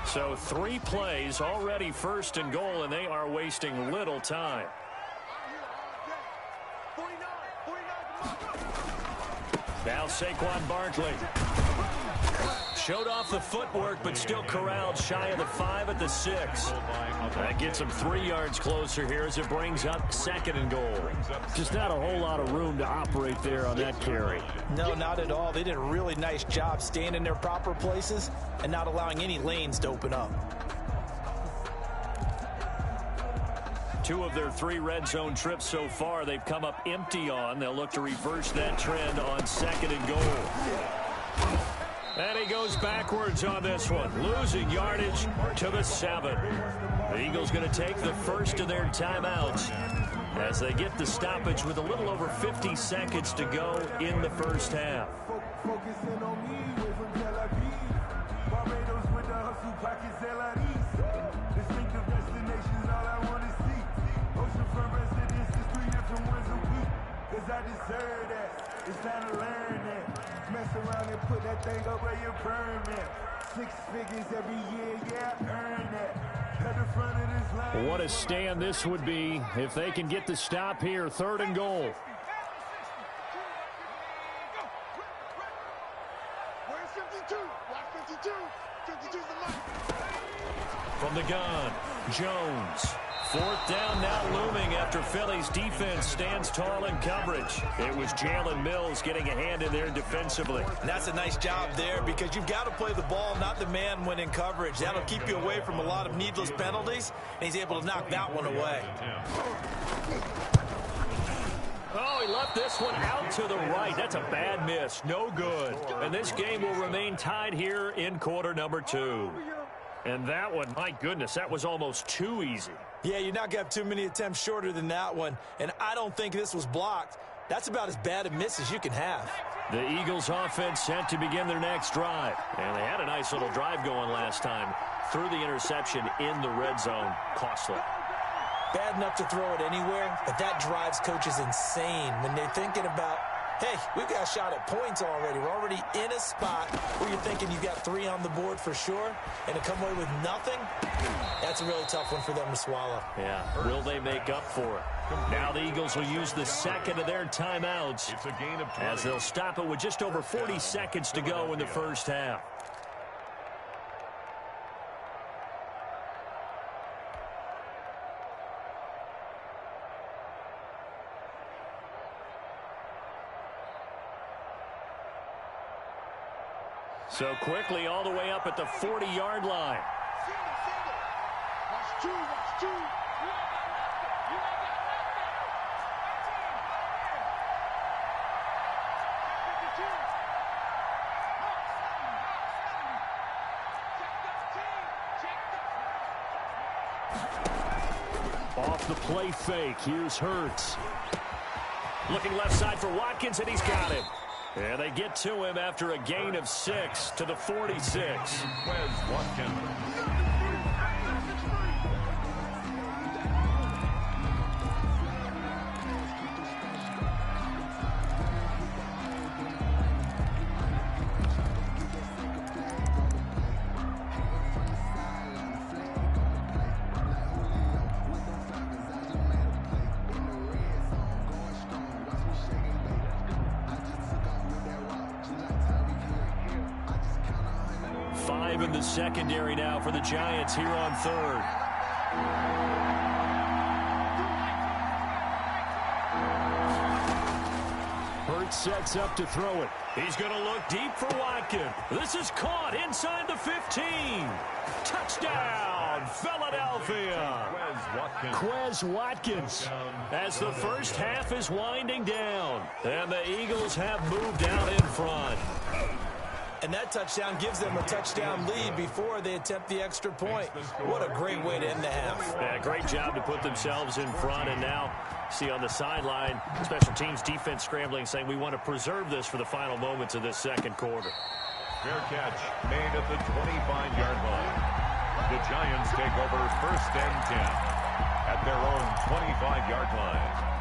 So 3 plays, already 1st and goal, and they are wasting little time. Now Saquon Barkley. Showed off the footwork, but still corralled shy of the 5 at the 6. That gets him 3 yards closer here as it brings up 2nd and goal. Just not a whole lot of room to operate there on that carry. No, not at all. They did a really nice job staying in their proper places and not allowing any lanes to open up. 2 of their 3 red zone trips so far, they've come up empty on. They'll look to reverse that trend on 2nd and goal. And he goes backwards on this one, losing yardage to the 7. The Eagles going to take the first of their timeouts as they get the stoppage with a little over 50 seconds to go in the first half. Focusing on me, way from Tel Aviv. Barbados with the hustle pockets, distinctive destinations, all I want to see. Oceanfront residences, 3 different ones a week. Cause I deserve that. It's time to learn that. Mess around and put that thing up where your permit. 6 figures every year, yeah, I earned that. At the front of this line. What a stand this would be if they can get the stop here, 3rd and goal. Where's 52? Watch 52. 52's the mark. From the gun, Jones. 4th down now looming after Philly's defense stands tall in coverage. It was Jalen Mills getting a hand in there defensively. And that's a nice job there because you've got to play the ball, not the man when in coverage. That'll keep you away from a lot of needless penalties, and he's able to knock that one away. Oh, he left this one out to the right. That's a bad miss. No good. And this game will remain tied here in quarter number 2. And that one, my goodness, that was almost too easy. Yeah, you're not going to have too many attempts shorter than that one. And I don't think this was blocked. That's about as bad a miss as you can have. The Eagles offense set to begin their next drive. And they had a nice little drive going last time. Threw the interception in the red zone. Costly. Bad enough to throw it anywhere, but that drives coaches insane when they're thinking about, hey, we've got a shot at points already. We're already in a spot where you're thinking you've got 3 on the board for sure, and to come away with nothing, that's a really tough one for them to swallow. Yeah, will they make up for it? Now the Eagles will use the 2nd of their timeouts It's a gain of 20. as they'll stop it with just over 40 seconds to go in the first half. So quickly all the way up at the 40-yard line. Watch 2. Watch 2. Off the play fake, here's Hurts. Looking left side for Watkins, and he's got it. And they get to him after a gain of 6 to the 46. Wes Watkins. 5 in the secondary now for the Giants here on third. Hurts sets up to throw it. He's going to look deep for Watkins. This is caught inside the 15. Touchdown, Philadelphia. Quez Watkins. As the first half is winding down, and the Eagles have moved out in front. And that touchdown gives them a touchdown lead before they attempt the extra point. What a great way to end the half. Yeah, great job to put themselves in front. And now, see on the sideline, special teams defense scrambling, saying we want to preserve this for the final moments of this second quarter. Fair catch made at the 25-yard line. The Giants take over 1st and 10 at their own 25-yard line.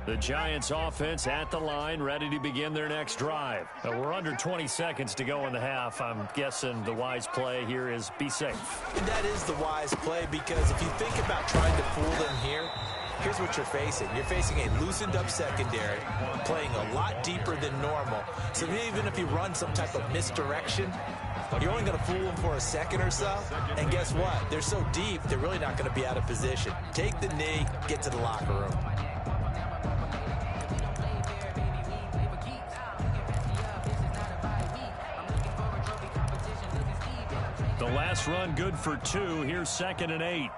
The Giants offense at the line, ready to begin their next drive. We're under 20 seconds to go in the half. I'm guessing the wise play here is be safe. And that is the wise play, because if you think about trying to fool them here, here's what you're facing. You're facing a loosened up secondary, playing a lot deeper than normal. So even if you run some type of misdirection, you're only going to fool them for a second or so. And guess what? They're so deep, they're really not going to be out of position. Take the knee, get to the locker room. The last run good for 2. Here's 2nd and 8.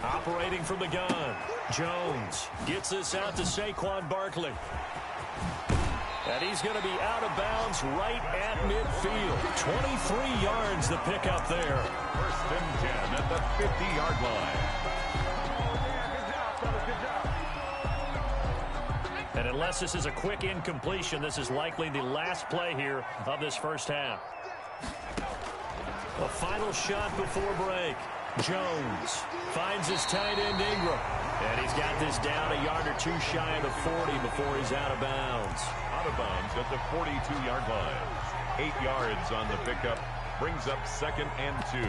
Operating from the gun. Jones gets this out to Saquon Barkley. And he's going to be out of bounds right at midfield. 23 yards the pickup there. 1st and 10 at the 50-yard line. And unless this is a quick incompletion, this is likely the last play here of this first half. A final shot before break. Jones finds his tight end Ingram. And he's got this down a yard or 2 shy of the 40 before he's out of bounds. Out of bounds at the 42-yard line. 8 yards on the pickup. Brings up 2nd and 2.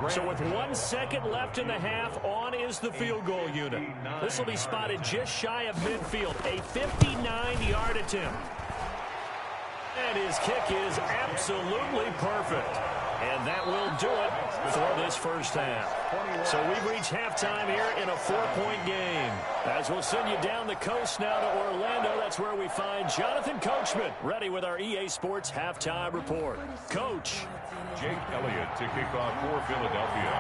So with 1 second left in the half, on is the field goal unit. This will be spotted just shy of midfield. A 59-yard attempt. And his kick is absolutely perfect. And that will do it for this first half. So we've reached halftime here in a 4-point game. As we'll send you down the coast now to Orlando, that's where we find Jonathan Coachman, ready with our EA Sports Halftime Report. Coach. Jake Elliott to kick off for Philadelphia.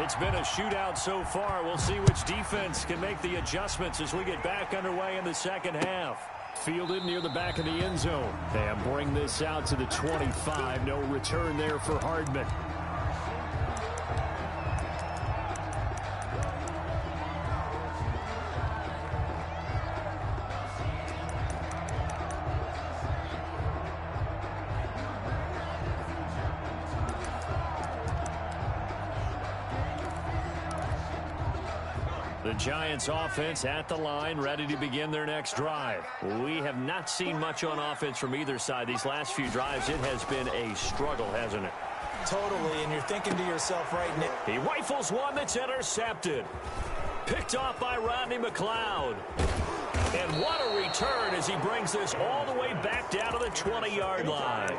It's been a shootout so far. We'll see which defense can make the adjustments as we get back underway in the second half. Fielded near the back of the end zone. And bring this out to the 25. No return there for Hardman. The Giants offense at the line, ready to begin their next drive. We have not seen much on offense from either side. These last few drives, it has been a struggle, hasn't it? Totally, and you're thinking to yourself right now. He rifles one that's intercepted. Picked off by Rodney McLeod. And what a return as he brings this all the way back down to the 20-yard line.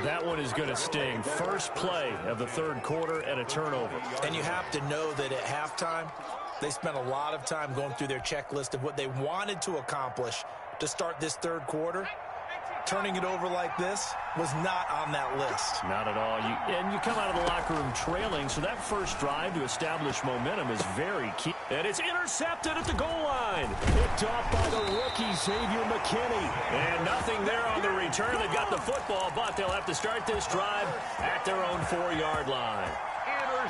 That one is going to sting. First play of the third quarter and a turnover. And you have to know that at halftime, They spent a lot of time going through their checklist of what they wanted to accomplish to start this third quarter. Turning it over like this was not on that list. Not at all. And you come out of the locker room trailing, so that first drive to establish momentum is very key. And it's intercepted at the goal line. Picked off by the rookie, Xavier McKinney. And nothing there on the return. They got the football, but they'll have to start this drive at their own 4-yard line.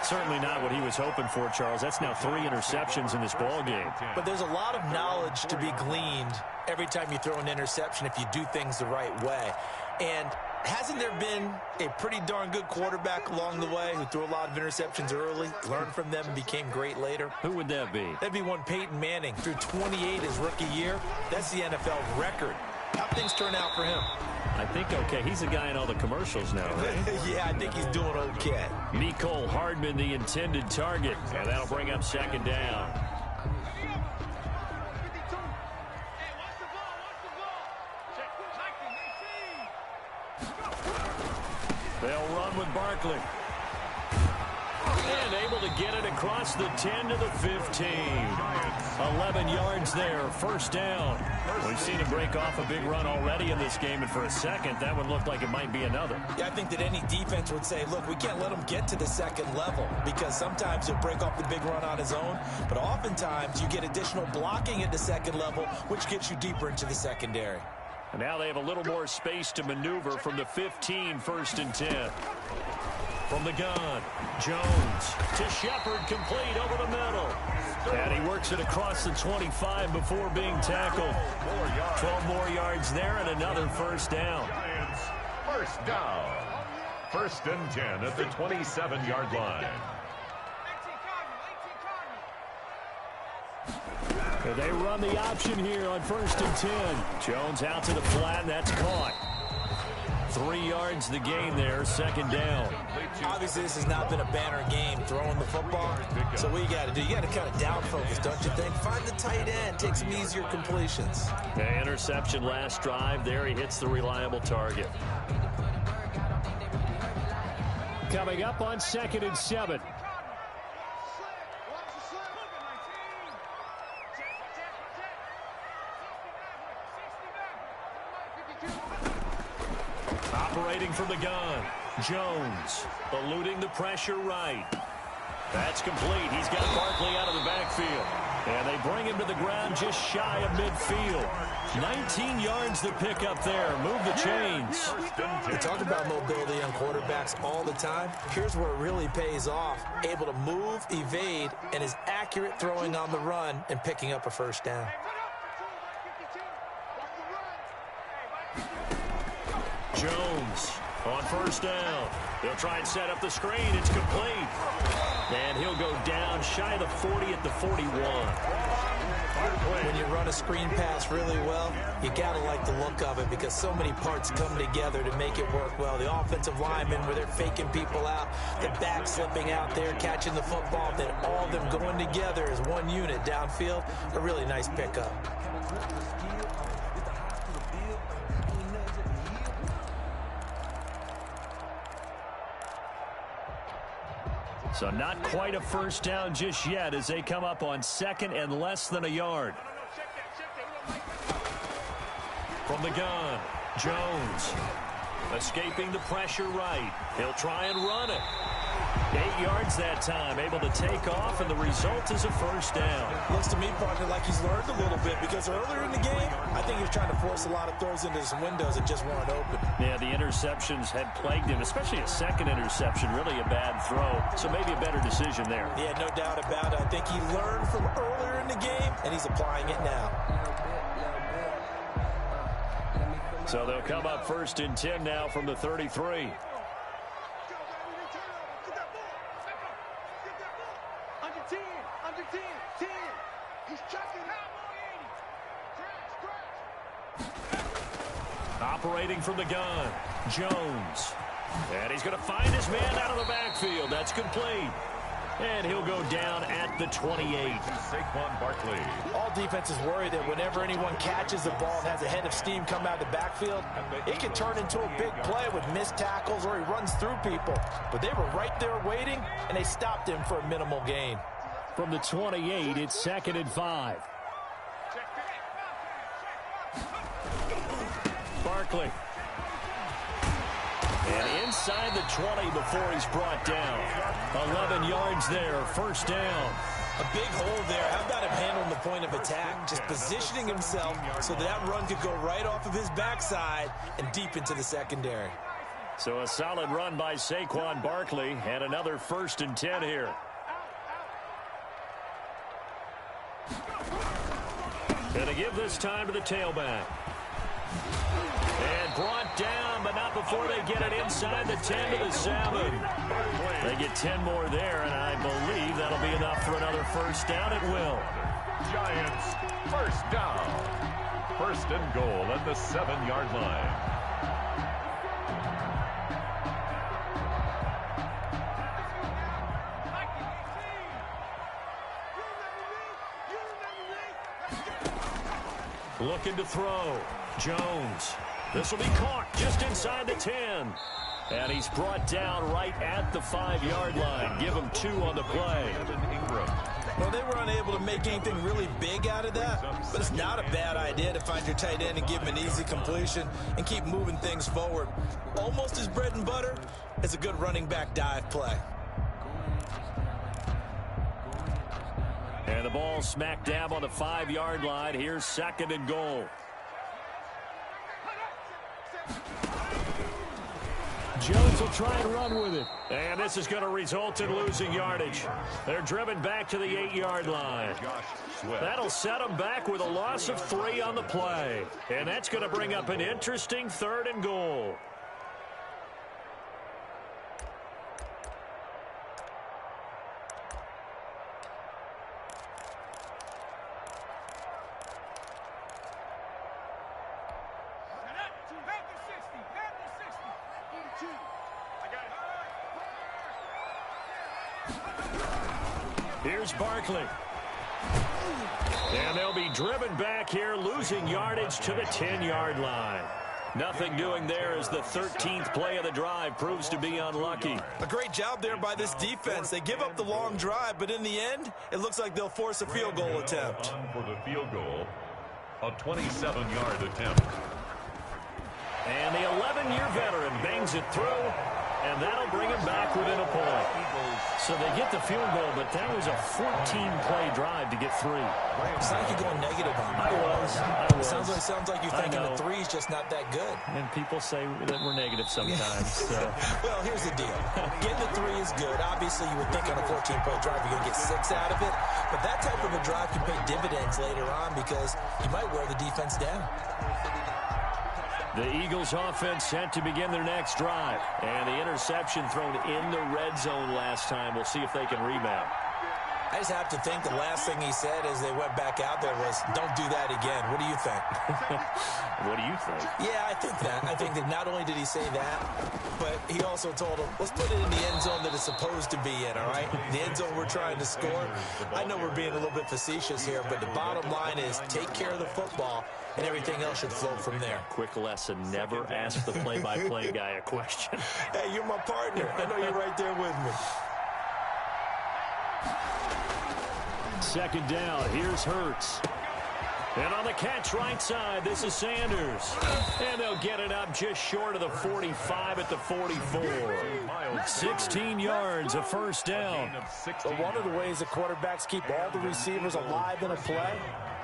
Certainly not what he was hoping for, Charles. That's now 3 interceptions in this ball game. But there's a lot of knowledge to be gleaned every time you throw an interception if you do things the right way. And hasn't there been a pretty darn good quarterback along the way who threw a lot of interceptions early, learned from them, and became great later? Who would that be? That'd be one Peyton Manning. Threw 28 his rookie year. That's the NFL record. How things turn out for him? I think okay. He's a guy in all the commercials now, right? Yeah, I think he's doing okay. Mecole Hardman, the intended target. And that'll bring up second down. They'll run with Barkley. And able to get it across the 10 to the 15. 11 yards there, first down. We've seen him break off a big run already in this game, and for a second, that would look like it might be another. Yeah, I think that any defense would say, look, we can't let him get to the second level, because sometimes he'll break off the big run on his own, but oftentimes you get additional blocking at the second level, which gets you deeper into the secondary. And now they have a little more space to maneuver from the 15, 1st and 10. From the gun, Jones to Shepard, complete over the middle. And he works it across the 25 before being tackled. 12 more yards there and another first down. First down. 1st and 10 at the 27-yard line. And they run the option here on 1st and 10. Jones out to the flat, and that's caught. 3 yards the gain there, 2nd down. Obviously, this has not been a banner game throwing the football. So what you got to do, you got to kind of down focus, don't you think? Find the tight end, take some easier completions. The interception last drive there. He hits the reliable target. Coming up on 2nd and 7. Operating from the gun, Jones eluding the pressure right. That's complete. He's got Barkley out of the backfield. And they bring him to the ground just shy of midfield. 19 yards to pick up there. Move the chains. We talk about mobility on quarterbacks all the time. Here's where it really pays off. Able to move, evade, and is accurate throwing on the run and picking up a first down. Jones on 1st down. They'll try and set up the screen. It's complete. And he'll go down shy of the 40 at the 41. When you run a screen pass really well, you got to like the look of it because so many parts come together to make it work well. The offensive linemen, where they're faking people out, the back slipping out there, catching the football, then all of them going together as one unit downfield. A really nice pickup. So not quite a first down just yet as they come up on 2nd and less than a yard. From the gun, Jones escaping the pressure right. He'll try and run it. 8 yards that time, able to take off, and the result is a first down. Looks to me, partner, like he's learned a little bit because earlier in the game, I think he was trying to force a lot of throws into some windows that just weren't open. Yeah, the interceptions had plagued him, especially a second interception, really a bad throw. So maybe a better decision there. Yeah, no doubt about it. I think he learned from earlier in the game, and he's applying it now. So they'll come up 1st and 10 now from the 33. Operating from the gun, Jones. And he's going to find his man out of the backfield. That's complete. And he'll go down at the 28. Saquon Barkley. All defenses worry that whenever anyone catches the ball and has a head of steam come out of the backfield, it can turn into a big play with missed tackles or he runs through people. But they were right there waiting, and they stopped him for a minimal gain. From the 28, it's 2nd and 5. Barkley. And inside the 20 before he's brought down. 11 yards there, 1st down. A big hole there. How about him handling the point of attack? Just positioning himself so that run could go right off of his backside and deep into the secondary. So a solid run by Saquon Barkley and another 1st and 10 here. Going to give this time to the tailback. And brought down, but not before they get it inside the 10 to the 7. They get 10 more there, and I believe that'll be enough for another 1st down. It will. Giants, 1st down. 1st and goal at the 7-yard line. Looking to throw. Jones. This will be caught just inside the 10. And he's brought down right at the 5-yard line. Give him 2 on the play. Well, they were unable to make anything really big out of that, but it's not a bad idea to find your tight end and give him an easy completion and keep moving things forward. Almost his bread and butter is a good running back dive play. And the ball smack dab on the 5-yard line. Here's 2nd and goal. Jones will try and run with it. And this is going to result in losing yardage. They're driven back to the 8-yard line. That'll set them back with a loss of 3 on the play. And that's going to bring up an interesting 3rd and goal. Here's Barkley. And they'll be driven back here, losing yardage to the 10-yard line. Nothing doing there as the 13th play of the drive proves to be unlucky. A great job there by this defense. They give up the long drive, but in the end, it looks like they'll force a field goal attempt. For the field goal, a 27-yard attempt. And the 11-year veteran bangs it through, and that'll bring him back within a point. So they get the field goal, but that was a 14-play drive to get 3. It's like you're going negative on me. I was. Sounds like you're thinking the 3's just not that good. And people say that we're negative sometimes. So. Well, here's the deal. Getting the 3 is good. Obviously, you would think on a 14-play drive you're going to get 6 out of it. But that type of a drive can pay dividends later on because you might wear the defense down. The Eagles offense set to begin their next drive. And the interception thrown in the red zone last time. We'll see if they can rebound. I just have to think the last thing he said as they went back out there was, don't do that again. What do you think? What do you think? Yeah, I think that. I think that not only did he say that, but he also told him, let's put it in the end zone that it's supposed to be in, all right? The end zone we're trying to score. I know we're being a little bit facetious here, but the bottom line is take care of the football, and everything else should flow from there. Quick lesson, never ask the play-by-play guy a question. Hey, you're my partner. I know you're right there with me. 2nd down, here's Hurts. And on the catch right side, this is Sanders. And they'll get it up just short of the 45 at the 44. 16 yards, a 1st down. So one of the ways the quarterbacks keep all the receivers alive in a play,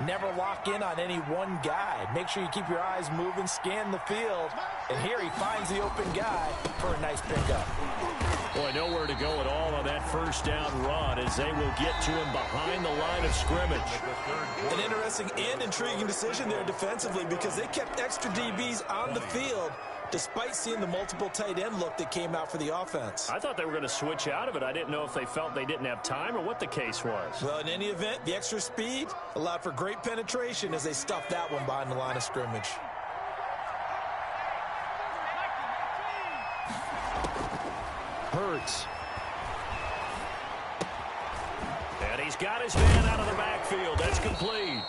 never lock in on any one guy. Make sure you keep your eyes moving, scan the field. And here he finds the open guy for a nice pickup. Boy, nowhere to go at all on that 1st down run as they will get to him behind the line of scrimmage. An interesting and intriguing decision there defensively because they kept extra DBs on the field despite seeing the multiple tight end look that came out for the offense. I thought they were going to switch out of it. I didn't know if they felt they didn't have time or what the case was. Well, in any event, the extra speed allowed for great penetration as they stuffed that one behind the line of scrimmage. Hurts. And he's got his man out of the backfield. That's complete.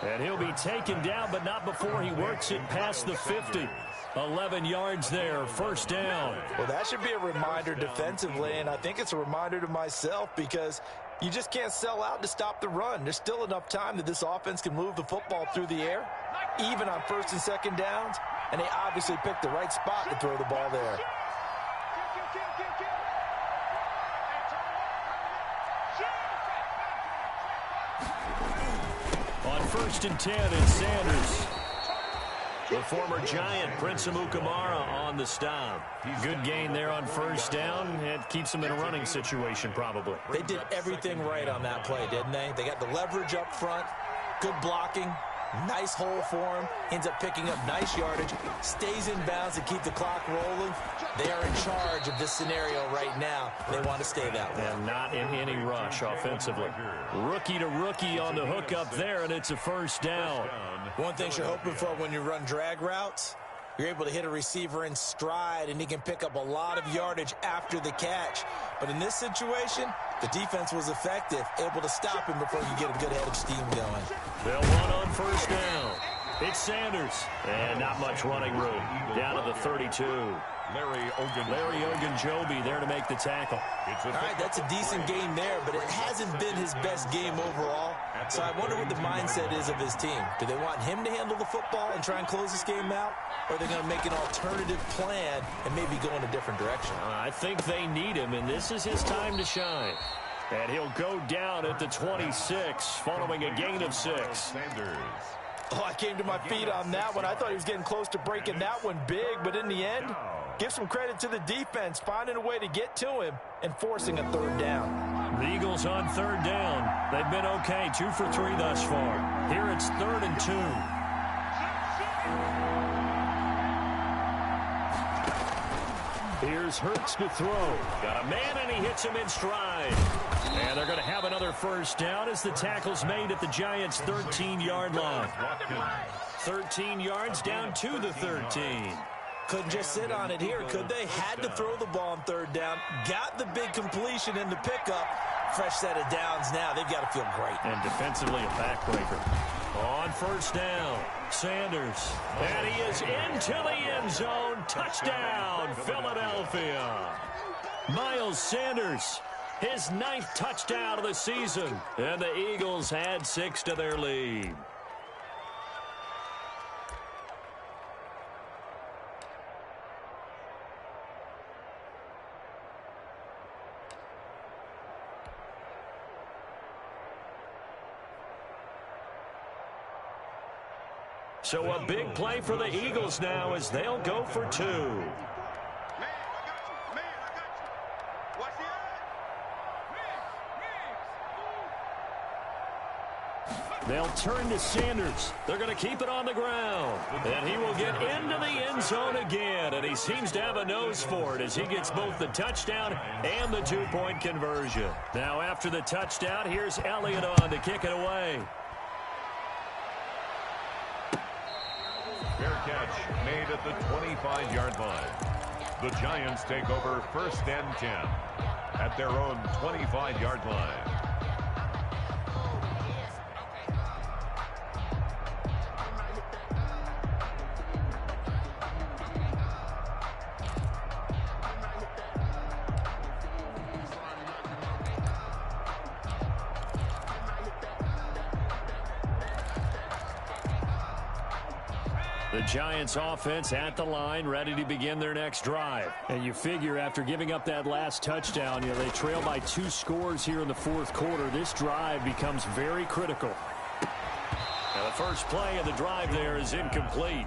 And he'll be taken down, but not before he works it past the 50. 11 yards there, 1st down. Well, that should be a reminder defensively, and I think it's a reminder to myself because You just can't sell out to stop the run. There's still enough time that this offense can move the football through the air, even on first and second downs, and they obviously picked the right spot to throw the ball there. On 1st and 10, it's Sanders. The former Giant, Prince Amukamara, on the stop. Good gain there on 1st down. It keeps them in a running situation, probably. They did everything right on that play, didn't they? They got the leverage up front, good blocking, nice hole for him, ends up picking up nice yardage, stays in bounds to keep the clock rolling. They are in charge of this scenario right now. They want to stay that way. And not in any rush offensively. Rookie to rookie on the hook up there, and it's a 1st down. One thing you're hoping for when you run drag routes, you're able to hit a receiver in stride, and he can pick up a lot of yardage after the catch. But in this situation, the defense was effective, able to stop him before you get a good head of steam going. They'll run on 1st down. It's Sanders. And not much running room. Down to the 32. Larry Ogunjobi there to make the tackle. All right, that's a decent game there, but it hasn't been his best game overall. So I wonder what the mindset is of his team. Do they want him to handle the football and try and close this game out? Or are they going to make an alternative plan and maybe go in a different direction? I think they need him, and this is his time to shine. And he'll go down at the 26 following a gain of 6. Sanders. Oh, I came to my feet on that one. I thought he was getting close to breaking that one big, but in the end, give some credit to the defense, finding a way to get to him and forcing a 3rd down. The Eagles on 3rd down. They've been okay, 2 for 3 thus far. Here it's 3rd and 2. Here's Hurts to throw. Got a man, and he hits him in stride. And they're going to have another 1st down as the tackle's made at the Giants' 13-yard line. 13 yards down to the 13. Couldn't just sit on it here, could they? Had to throw the ball on 3rd down. Got the big completion in the pickup. Fresh set of downs now. They've got to feel great. And defensively a backbreaker. On 1st down, Sanders. And he is into the end zone. Touchdown, Philadelphia. Miles Sanders, his 9th touchdown of the season. And the Eagles add 6 to their lead. So a big play for the Eagles now as they'll go for 2. They'll turn to Sanders. They're going to keep it on the ground. And he will get into the end zone again. And he seems to have a nose for it as he gets both the touchdown and the 2-point conversion. Now after the touchdown, here's Elliott on to kick it away. Fair catch made at the 25-yard line. The Giants take over 1st and 10 at their own 25-yard line. The Giants offense at the line, ready to begin their next drive. And you figure after giving up that last touchdown, they trail by 2 scores here in the 4th quarter. This drive becomes very critical. Now the first play of the drive there is incomplete.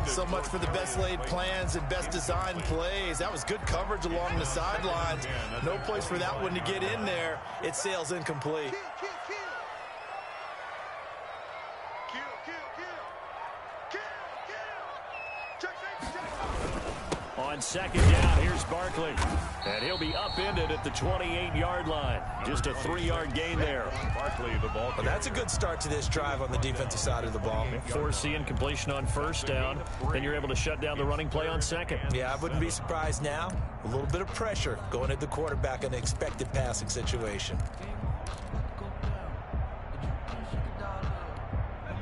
So much for the best laid plans and best designed plays. That was good coverage along the sidelines. No place for that one to get in there. It sails incomplete. On 2nd down, here's Barkley. And he'll be upended at the 28-yard line. Just a 3-yard gain there. Barkley, the ball. Well, that's a good start to this drive on the defensive side of the ball. Forcing completion on 1st down. Then you're able to shut down the running play on 2nd. Yeah, I wouldn't be surprised now. A little bit of pressure going at the quarterback in an expected passing situation.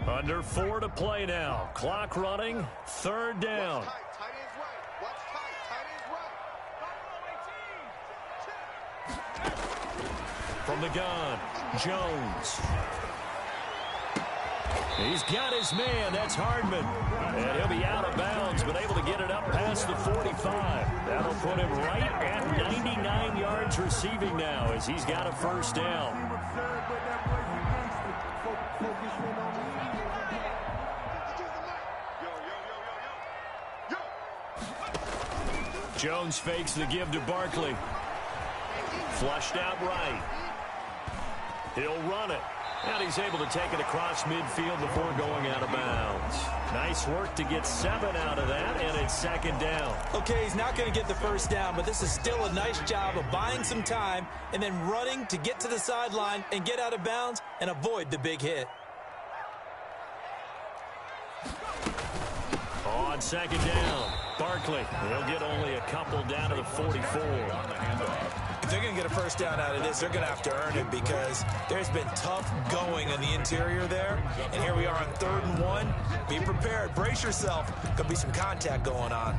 Under 4 to play now. Clock running. 3rd down. From the gun, Jones. He's got his man. That's Hardman. And he'll be out of bounds, but able to get it up past the 45. That'll put him right at 99 yards receiving now as he's got a first down. Jones fakes the give to Barkley. Flushed out right. He'll run it. And he's able to take it across midfield before going out of bounds. Nice work to get 7 out of that, and it's second down. Okay, he's not going to get the first down, but this is still a nice job of buying some time and then running to get to the sideline and get out of bounds and avoid the big hit. On second down, Barkley. He'll get only a couple down to the 44. If they're going to get a first down out of this, they're going to have to earn it because there's been tough going in the interior there. And here we are on 3rd and 1. Be prepared. Brace yourself. Could be some contact going on.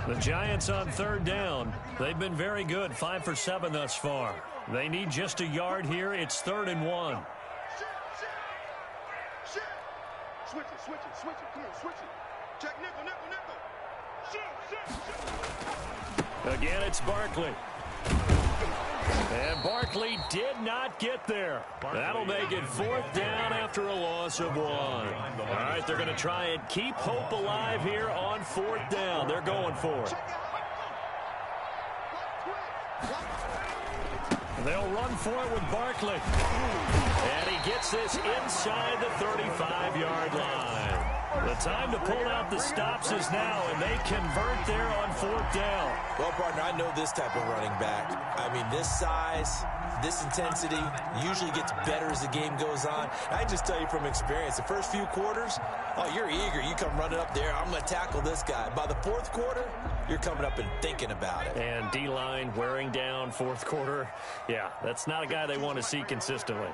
The Giants on 3rd down. They've been very good, 5 for 7 thus far. They need just a yard here. It's 3rd and 1. Switch it. Come on, switch it. Check nickel. Again, it's Barkley. And Barkley did not get there. That'll make it 4th down after a loss of 1. All right, they're going to try and keep hope alive here on 4th down. They're going for it. They'll run for it with Barkley. And he gets this inside the 35-yard line. The time to pull out the stops is now, and they convert there on 4th down. Well, partner, I know this type of running back. I mean, this size, this intensity usually gets better as the game goes on. I just tell you from experience, the first few quarters, oh, you're eager. You come running up there, I'm going to tackle this guy. By the 4th quarter, you're coming up and thinking about it. And D-line wearing down 4th quarter. Yeah, that's not a guy they want to see consistently.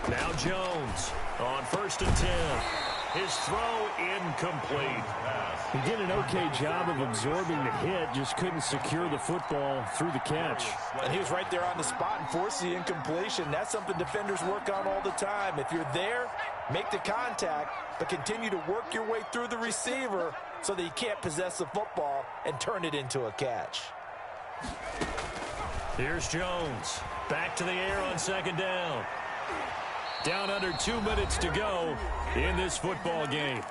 Now Jones on 1st and 10. His throw incomplete. He did an okay job of absorbing the hit, just couldn't secure the football through the catch. And he was right there on the spot and forced the incompletion. That's something defenders work on all the time. If you're there, make the contact, but continue to work your way through the receiver so that you can't possess the football and turn it into a catch. Here's Jones. Back to the air on 2nd down. Down under 2 minutes to go in this football game.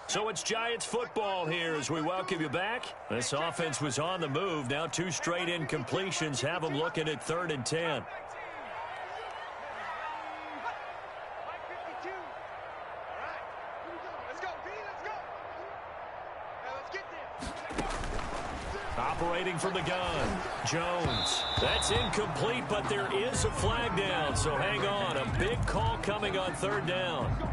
So it's Giants football here as we welcome you back. This offense was on the move. Now 2 straight incompletions have them looking at 3rd and 10. Operating from the gun, Jones. That's incomplete, but there is a flag down, so hang on. A big call coming on 3rd down.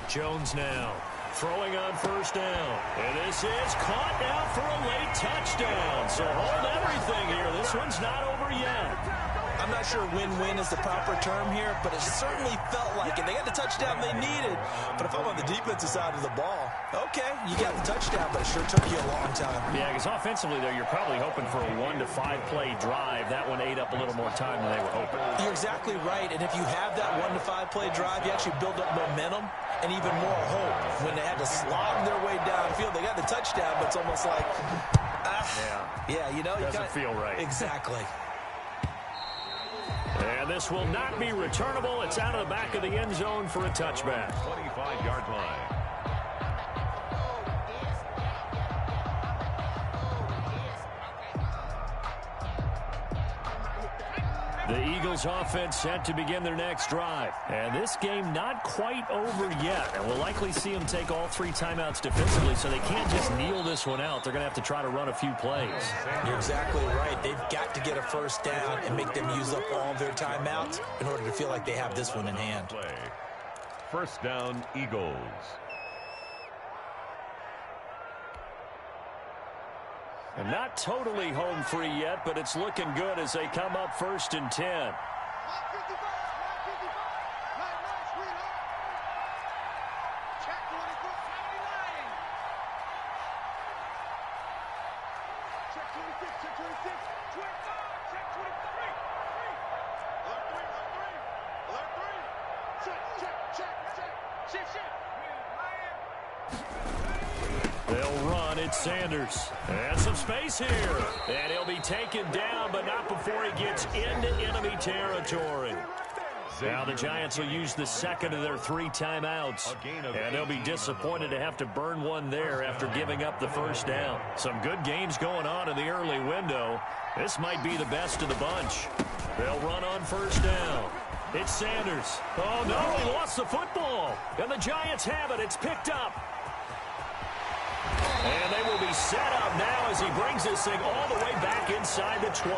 Jones now throwing on 1st down. And this is caught now for a late touchdown. So hold everything here. This one's not over yet. I'm not sure win-win is the proper term here, but it certainly felt like it. They got the touchdown they needed. But if I'm on the defensive side of the ball, okay, you got the touchdown, but it sure took you a long time. Yeah, because offensively, though, you're probably hoping for a 1 to 5 play drive. That one ate up a little more time than they were hoping. You're exactly right. And if you have that 1 to 5 play drive, you actually build up momentum and even more hope. When they had to slog their way downfield, they got the touchdown, but it's almost like, yeah, you know, doesn't feel right. Exactly. And this will not be returnable. It's out of the back of the end zone for a touchback. 25-yard line. The Eagles offense set to begin their next drive. And this game not quite over yet. And we'll likely see them take all 3 timeouts defensively, so they can't just kneel this one out. They're going to have to try to run a few plays. You're exactly right. They've got to get a first down and make them use up all their timeouts in order to feel like they have this one in hand. First down, Eagles. And not totally home free yet, but it's looking good as they come up 1st and 10. They'll run. It's Sanders. And some space here. And he'll be taken down, but not before he gets into enemy territory. Now the Giants will use the second of their 3 timeouts. And they'll be disappointed to have to burn one there after giving up the first down. Some good games going on in the early window. This might be the best of the bunch. They'll run on first down. It's Sanders. Oh, no, he lost the football. And the Giants have it. It's picked up. And they will be set up now as he brings this thing all the way back inside the 20.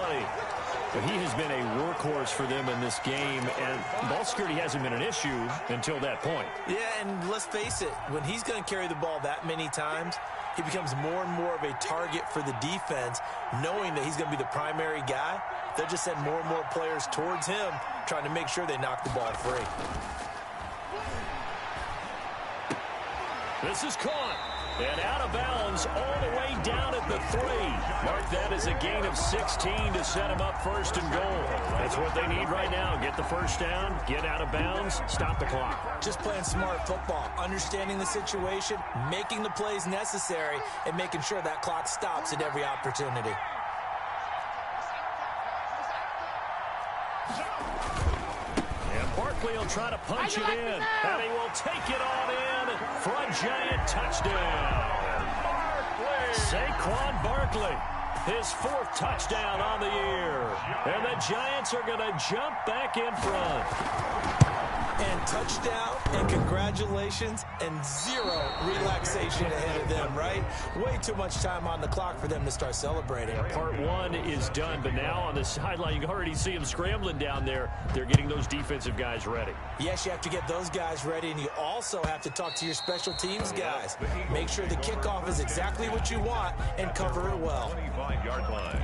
But he has been a workhorse for them in this game, and ball security hasn't been an issue until that point. Yeah, and let's face it, when he's going to carry the ball that many times, he becomes more and more of a target for the defense, knowing that he's going to be the primary guy. They'll just send more and more players towards him, trying to make sure they knock the ball free. This is caught. And out of bounds all the way down at the 3. Mark that as a gain of 16 to set him up 1st and goal. That's what they need right now. Get the first down, get out of bounds, stop the clock. Just playing smart football, understanding the situation, making the plays necessary, and making sure that clock stops at every opportunity. And Barkley will try to punch it in. And he will take it on in for a Giant touchdown. Saquon Barkley, his 4th touchdown on the year. And the Giants are going to jump back in front. And touchdown, and congratulations, and 0 relaxation ahead of them, right? Way too much time on the clock for them to start celebrating. Part 1 is done, but now on the sideline, you can already see them scrambling down there. They're getting those defensive guys ready. Yes, you have to get those guys ready, and you also have to talk to your special teams guys. Make sure the kickoff is exactly what you want and cover it well. 25-yard line.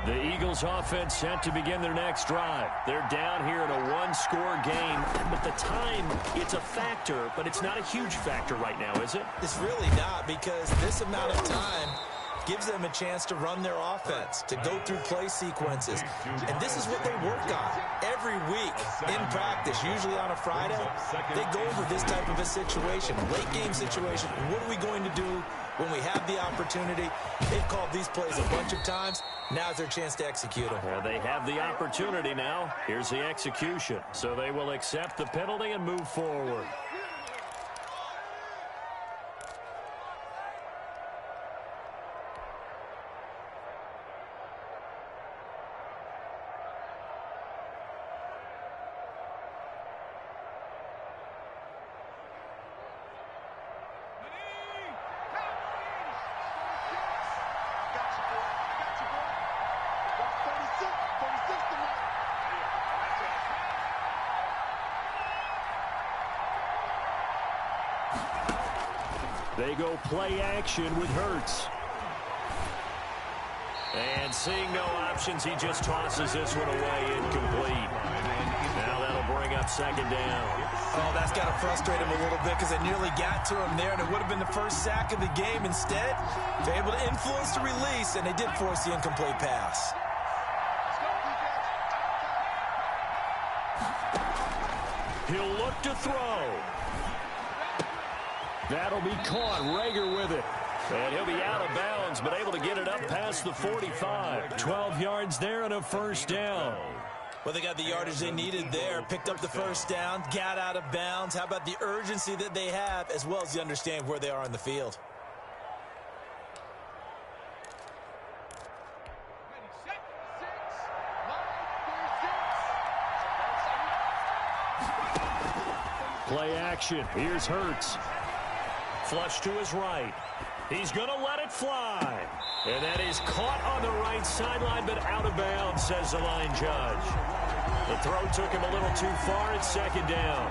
The Eagles offense set to begin their next drive. They're down here in a 1-score game, but the time, it's a factor, but it's not a huge factor right now, is it? It's really not, because this amount of time gives them a chance to run their offense, to go through play sequences. And this is what they work on every week in practice, usually on a Friday. They go over this type of a situation, late game situation. What are we going to do when we have the opportunity? They've called these plays a bunch of times. Now's their chance to execute them. Well, they have the opportunity now. Here's the execution. So they will accept the penalty and move forward. They go play action with Hurts. And seeing no options, he just tosses this one away, incomplete. Now that'll bring up 2nd down. Oh, that's got to frustrate him a little bit, because they nearly got to him there, and it would have been the first sack of the game. Instead, they're able to influence the release, and they did force the incomplete pass. He'll look to throw. That'll be caught. Rager with it. And he'll be out of bounds, but able to get it up past the 45. 12 yards there and a first down. Well, they got the yardage they needed there, picked up the first down, got out of bounds. How about the urgency that they have, as well as the understanding where they are on the field? Play action. Here's Hurts. Flush to his right. He's going to let it fly. And that is caught on the right sideline, but out of bounds, says the line judge. The throw took him a little too far. It's second down.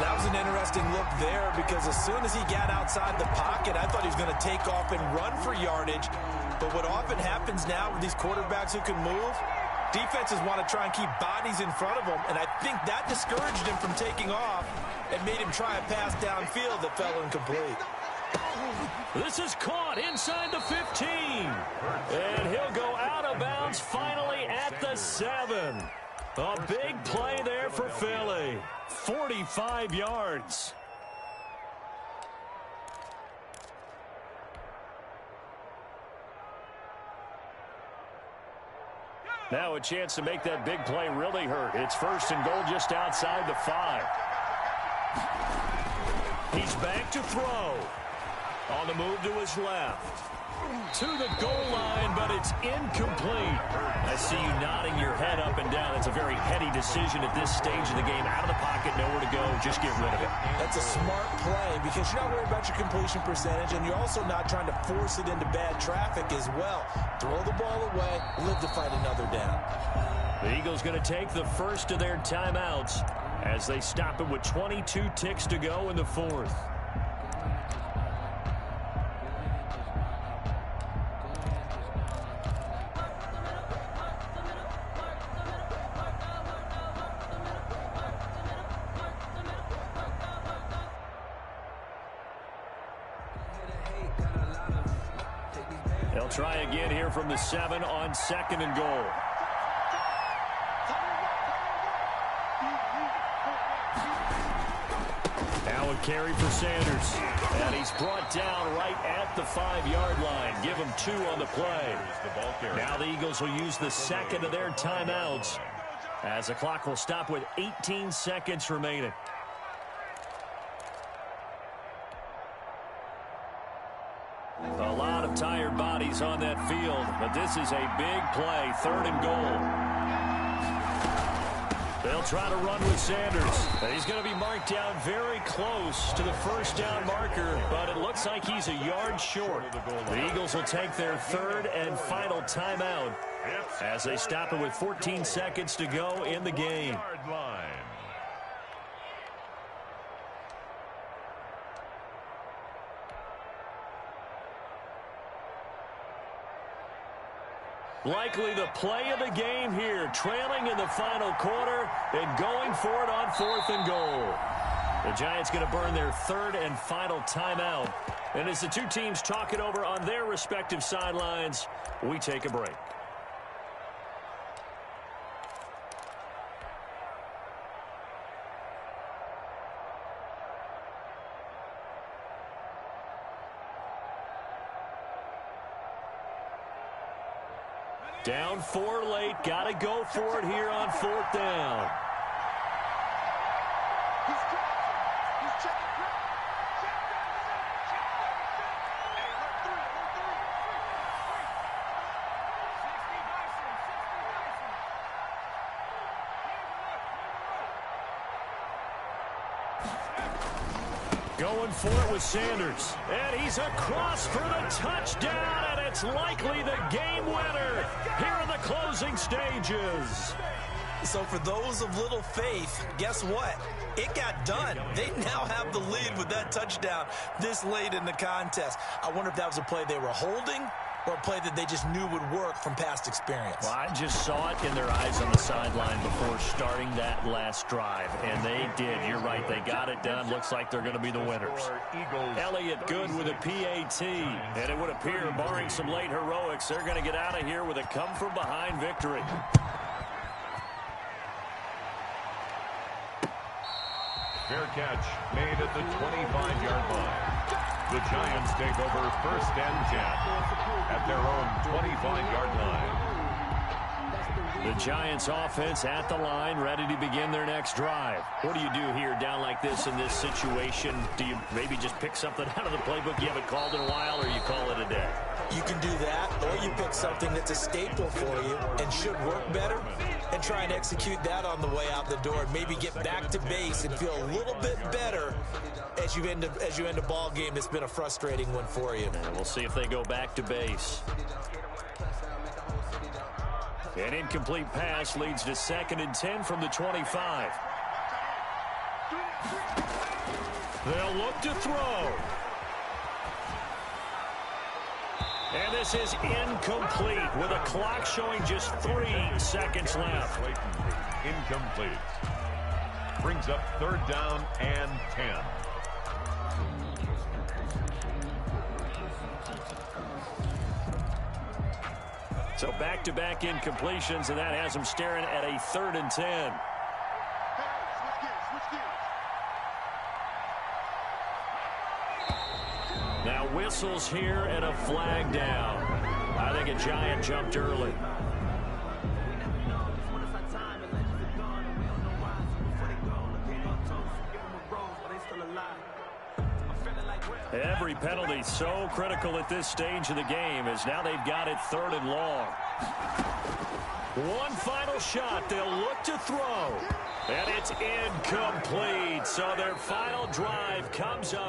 That was an interesting look there because as soon as he got outside the pocket, I thought he was going to take off and run for yardage. But what often happens now with these quarterbacks who can move, defenses want to try and keep bodies in front of them, and I think that discouraged him from taking off and made him try a pass downfield that fell incomplete. This is caught inside the 15. And he'll go out of bounds finally at the 7. A big play there for Philly. 45 yards. Now a chance to make that big play really hurt. It's first and goal just outside the 5. He's back to throw. On the move to his left. To the goal line, but it's incomplete. I see you nodding your head up and down. It's a very heady decision at this stage of the game. Out of the pocket, nowhere to go. Just get rid of it. That's a smart play because you're not worried about your completion percentage, and you're also not trying to force it into bad traffic as well. Throw the ball away, live to fight another down. The Eagles going to take the first of their timeouts as they stop it with 22 ticks to go in the fourth. They'll try again here from the 7 on second and goal. Now a carry for Sanders. And he's brought down right at the 5-yard line. Give him 2 on the play. Now the Eagles will use the second of their timeouts as the clock will stop with 18 seconds remaining. A lot of tired bodies on that field, but this is a big play, third and goal. They'll try to run with Sanders. He's going to be marked down very close to the first down marker, but it looks like he's a yard short. The Eagles will take their third and final timeout as they stop it with 14 seconds to go in the game. Likely the play of the game here, trailing in the final quarter and going for it on fourth and goal. The Giants going to burn their third and final timeout. And as the two teams talk it over on their respective sidelines, we take a break. Down 4 late. Got to go for it here on fourth down. Going for it with Sanders. And he's across for the touchdown, and it's likely the game winner here in the closing stages. So for those of little faith, guess what? It got done. They now have the lead with that touchdown this late in the contest. I wonder if that was a play they were holding or a play that they just knew would work from past experience. Well, I just saw it in their eyes on the sideline before starting that last drive, and they did. You're right. They got it done. Looks like they're going to be the winners. Elliott good with a PAT, and it would appear, barring some late heroics, they're going to get out of here with a come-from-behind victory. Fair catch made at the 25-yard line. The Giants take over 1st and 10 at their own 25-yard line. The Giants offense at the line, ready to begin their next drive. What do you do here down like this in this situation? Do you maybe just pick something out of the playbook you haven't called in a while, or you call it a day? You can do that, or you pick something that's a staple for you and should work better and try and execute that on the way out the door and maybe get back to base and feel a little bit better as you end a ball game that's been a frustrating one for you. And we'll see if they go back to base. An incomplete pass leads to 2nd and 10 from the 25. They'll look to throw. And this is incomplete with a clock showing just 3 seconds left. Incomplete. Brings up 3rd down and 10. So back-to-back incompletions, and that has them staring at a 3rd and 10. Now whistles here and a flag down. I think a Giant jumped early. Every penalty so critical at this stage of the game, as now they've got it 3rd and long. One final shot. They'll look to throw. And it's incomplete. So their final drive comes up.